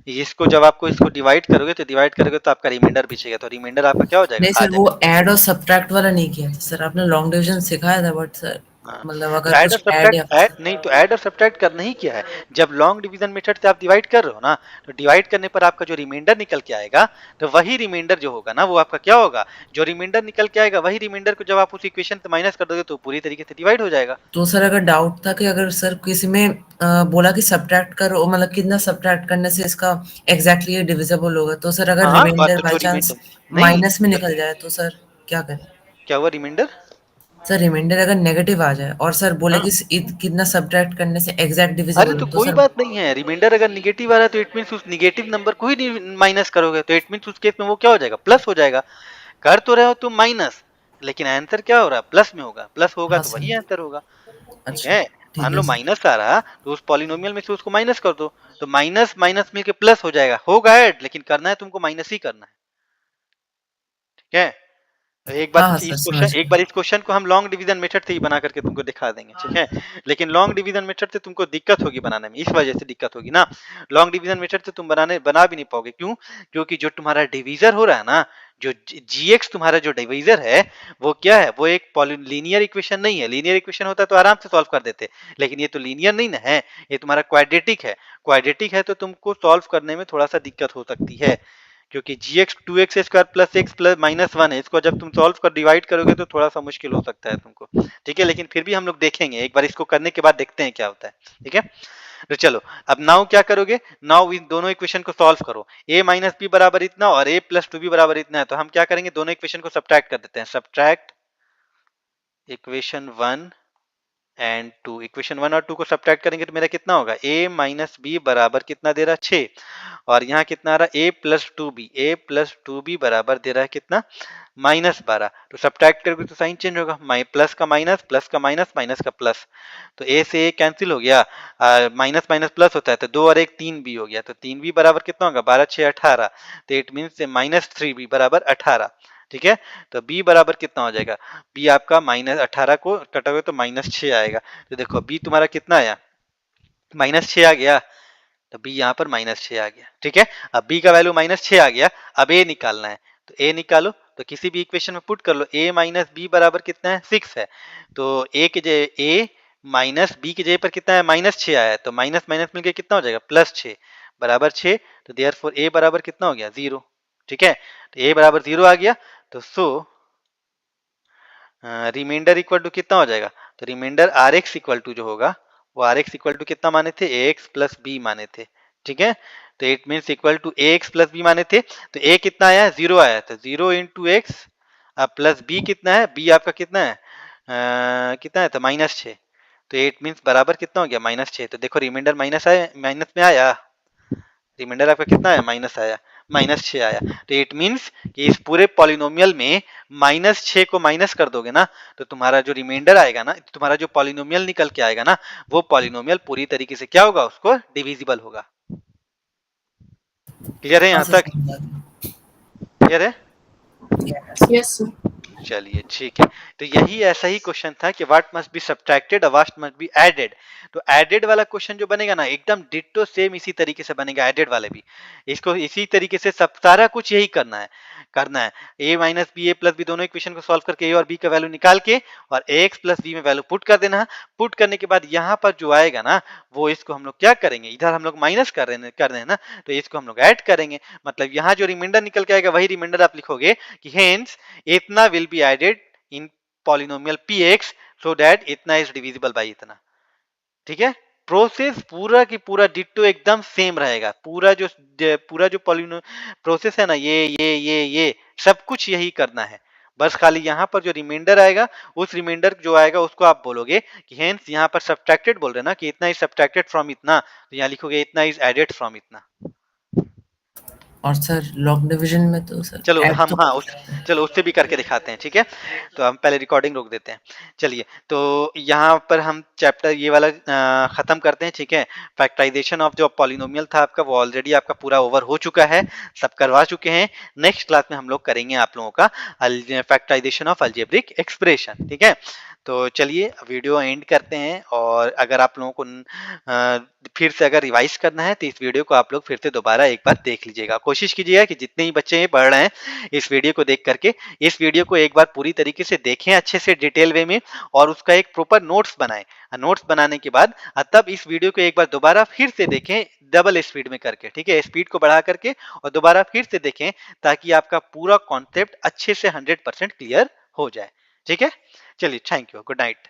इसको जब आपको इसको डिवाइड करोगे तो आपका रिमाइंडर बचेगा, तो रिमाइंडर आपका क्या हो जाएगा, नहीं आ सर, वो जाएगा। ऐड और सब्ट्रैक्ट वाला नहीं किया था सर, आपने लॉन्ग डिवीजन सिखाया था, बट सर हाँ, मतलब तो अगर ऐड और कुछ ऐड या सब्ट्रैक्ट, ऐड नहीं तो ऐड और सब्ट्रैक्ट करना ही क्या है। जब लॉन्ग डिवीजन मेथड से आप डिवाइड कर रहे हो ना, तो डिवाइड करने पर आपका जो रिमाइंडर निकल के आएगा, तो वही रिमाइंडर जो होगा ना वो आपका क्या होगा, जो रिमाइंडर निकल के आएगा वही रिमाइंडर को जब आप उस इक्वेशन से माइनस कर दोगे तो पूरी तरीके से डिवाइड हो जाएगा। तो सर अगर डाउट था कि अगर सर किसी में बोला कि सब्ट्रैक्ट करो, मतलब कितना सब्ट्रैक्ट करने से इसका एग्जैक्टली ये डिविजिबल होगा, तो सर अगर हाँ बात रिमाइंडर तो बाय जो चांस रिमाइंडर नहीं, माइनस में निकल जाए तो सर क्या करें? क्या हुआ रिमाइंडर? सर रिमाइंडर अगर नेगेटिव आ जाए और सर बोले हाँ, कि कितना सब्ट्रैक्ट करने से एग्जैक्ट अरे डिविजिबल तो हो, तो कोई सर बात नहीं है, रिमाइंडर अगर निगेटिव आ रहा है तो इट मीन्स उस निगेटिव नंबर को ही माइनस करोगे, तो इट मीन्स उस केस में वो क्या हो जाएगा, प्लस हो जाएगा। कर तो रहे हो तुम माइनस, लेकिन आंसर क्या हो रहा है, प्लस में होगा, प्लस होगा हाँ तो सर। वही आंसर होगा, ठीक अच्छा, है। ठीक मान है लो सर। माइनस आ रहा तो उस पॉलिनोमियल में से उसको माइनस कर दो, तो माइनस माइनस मिलके प्लस हो जाएगा, होगा ऐड, लेकिन करना है तुमको माइनस ही करना है, ठीक है। तो हाँ हाँ सर, समझ एक गए। बार इस क्वेश्चन को हम लॉन्ग डिवीजन मेथड से ही बना करके तुमको दिखा देंगे, ठीक है। लेकिन लॉन्ग डिवीजन मेथड से तुमको दिक्कत होगी बनाने में, इस वजह से दिक्कत होगी ना, लॉन्ग डिवीजन मेथड से तुम बना भी नहीं पाओगे, क्यों, क्योंकि जो तुम्हारा डिवीजर हो रहा है ना, जो जीएक्स तुम्हारा जो डिवीजर है, वो क्या है, वो एक लीनियर इक्वेशन नहीं है। लीनियर इक्वेशन होता तो आराम से सॉल्व कर देते, लेकिन ये तो लीनियर नहीं ना है, ये तुम्हारा क्वाड्रेटिक है। क्वाड्रेटिक है तो तुमको सॉल्व करने में थोड़ा सा दिक्कत हो सकती है, क्योंकि G X 2x² plus X plus -1 है, इसको जब तुम सॉल्व कर डिवाइड करोगे तो थोड़ा सा मुश्किल हो सकता है तुमको, ठीक है। लेकिन फिर भी हम लोग देखेंगे, एक बार इसको करने के बाद देखते हैं क्या होता है, ठीक है। तो चलो, अब नाउ क्या करोगे, नाउ इन दोनों इक्वेशन को सॉल्व करो, a माइनस बी बराबर इतना और a प्लस 2b बराबर इतना है, तो हम क्या करेंगे, दोनों इक्वेशन को सब्ट्रैक्ट कर देते हैं। सब्ट्रैक्ट इक्वेशन 1 एंड 2, इक्वेशन 1 और 2 को सब्ट्रैक्ट करेंगे तो मेरा कितना होगा, a माइनस बी बराबर कितना दे रहा है, 6, और यहाँ कितना आ रहा है, a प्लस टू बी बराबर दे रहा है कितना, -12। तो सब्ट्रैक्ट करोगे तो साइन चेंज होगा, प्लस का माइनस, प्लस का माइनस, माइनस का प्लस, तो a से a कैंसिल हो गया, माइनस माइनस प्लस होता है, तो 2 और 1 3 भी हो गया, तो 3b बराबर कितना होगा, 12 6 18, तो इट मीन्स -3b बराबर 18, ठीक है। तो b बराबर कितना हो जाएगा, b आपका -18 को कटोगे तो -6 आएगा, तो देखो b तुम्हारा कितना आया, -6 आ गया, तो b यहाँ पर -6 आ गया, ठीक है। अब b का वैल्यू -6 आ गया, अब a निकालना है, तो a निकालो, तो किसी भी इक्वेशन में पुट कर लो, a माइनस बी बराबर कितना है, 6 है, तो a के जगह a माइनस बी की जगह पर कितना है, -6 आया है, तो माइनस माइनस मिलकर कितना हो जाएगा, +6 बराबर 6, तो देयरफॉर a बराबर कितना हो गया, 0, ठीक है। तो a बराबर 0 आ गया, तो सो रिमाइंडर इक्वल टू कितना हो जाएगा, तो remainder R x equal to जो होगा, वो आर एक्स इक्वल टू कितना माने थे, ए एक्स प्लस बी माने थे, ठीक है। तो it means equal to A x plus B माने थे, तो ए कितना आया है, 0 आया, तो 0 इंटू एक्स प्लस बी कितना है, बी आपका कितना है, कितना है, तो -6, तो इट मीन्स बराबर कितना हो गया, -6, तो देखो रिमाइंडर माइनस आया, माइनस में आया, रिमाइंडर आपका कितना आया, माइनस आया, -6 आया, तो इट मीन्स कि इस पूरे पॉलिनोमियल में -6 को माइनस कर दोगे ना, तो तुम्हारा जो रिमाइंडर आएगा ना, तुम्हारा जो पॉलिनोमियल निकल के आएगा ना, वो पॉलिनोमियल पूरी तरीके से क्या होगा, उसको डिविजिबल होगा। क्लियर है हाँ यहाँ सर, तक, समझा गया। क्लियर है। Yes sir. चलिए ठीक है, तो यही ऐसा ही क्वेश्चन था कि व्हाट मस्ट बी सब्ट्रैक्टेड और व्हाट मस्ट बी एडेड। तो एडेड वाला क्वेश्चन जो बनेगा ना, एकदम डिट्टो सेम इसी तरीके से बनेगा, एडेड वाले भी, इसको इसी तरीके से सब सारा कुछ यही करना है, करना है। a minus B, a plus B दोनों इक्वेशन को सॉल्व करके a और b का वैल्यू निकाल के और ax प्लस b में वैल्यू पुट कर देना। पुट करने के बाद यहाँ पर जो आएगा ना वो इसको हम लोग क्या करेंगे, इधर हम लोग माइनस कर रहे हैं ना, तो इसको हम लोग ऐड करेंगे। मतलब यहाँ जो रिमाइंडर निकल के आएगा वही रिमाइंडर आप लिखोगे कि हेंस इतना will be added in polynomial px so that इतना इज डिविजिबल बाय इतना। ठीक है, प्रोसेस पूरा की पूरा डिट्टो एकदम सेम रहेगा। पूरा जो पॉलिनो प्रोसेस है ना, ये सब कुछ यही करना है। बस खाली यहाँ पर जो रिमाइंडर आएगा उस रिमाइंडर जो आएगा उसको आप बोलोगे कि हेंस यहाँ पर सब्ट्रैक्टेड बोल रहे हैं ना कि इतना इज सब्ट्रैक्टेड फ्रॉम इतना, तो यहाँ लिखोगे इतना इज एडेड फ्रॉम इतना। और सर लॉग डिवीजन में तो सर चलो ऐड हम तो हाँ चलो उससे भी करके दिखाते हैं। ठीक है, तो हम पहले रिकॉर्डिंग रोक देते हैं। चलिए, तो यहाँ पर हम चैप्टर ये वाला खत्म करते हैं। ठीक है, फैक्टराइजेशन ऑफ जो पॉलिनोमियल था आपका वो ऑलरेडी आपका पूरा ओवर हो चुका है, सब करवा चुके हैं। नेक्स्ट क्लास में हम लोग करेंगे आप लोगों का फैक्टराइजेशन ऑफ अलजेब्रिक एक्सप्रेशन। ठीक है, तो चलिए वीडियो एंड करते हैं। और अगर आप लोगों को फिर से अगर रिवाइज करना है तो इस वीडियो को आप लोग फिर से दोबारा एक बार देख लीजिएगा। कोशिश कीजिएगा कि जितने ही बच्चे पढ़ रहे हैं इस वीडियो को देख करके इस वीडियो को एक बार पूरी तरीके से देखें अच्छे से डिटेल वे में, और उसका एक प्रॉपर नोट्स बनाएं। नोट्स बनाने के बाद तब इस वीडियो को एक बार दोबारा फिर से देखें डबल स्पीड में करके। ठीक है, स्पीड को बढ़ा करके और दोबारा फिर से देखें ताकि आपका पूरा कॉन्सेप्ट अच्छे से 100% क्लियर हो जाए। ठीक है, चलिए, थैंक यू, गुड नाइट।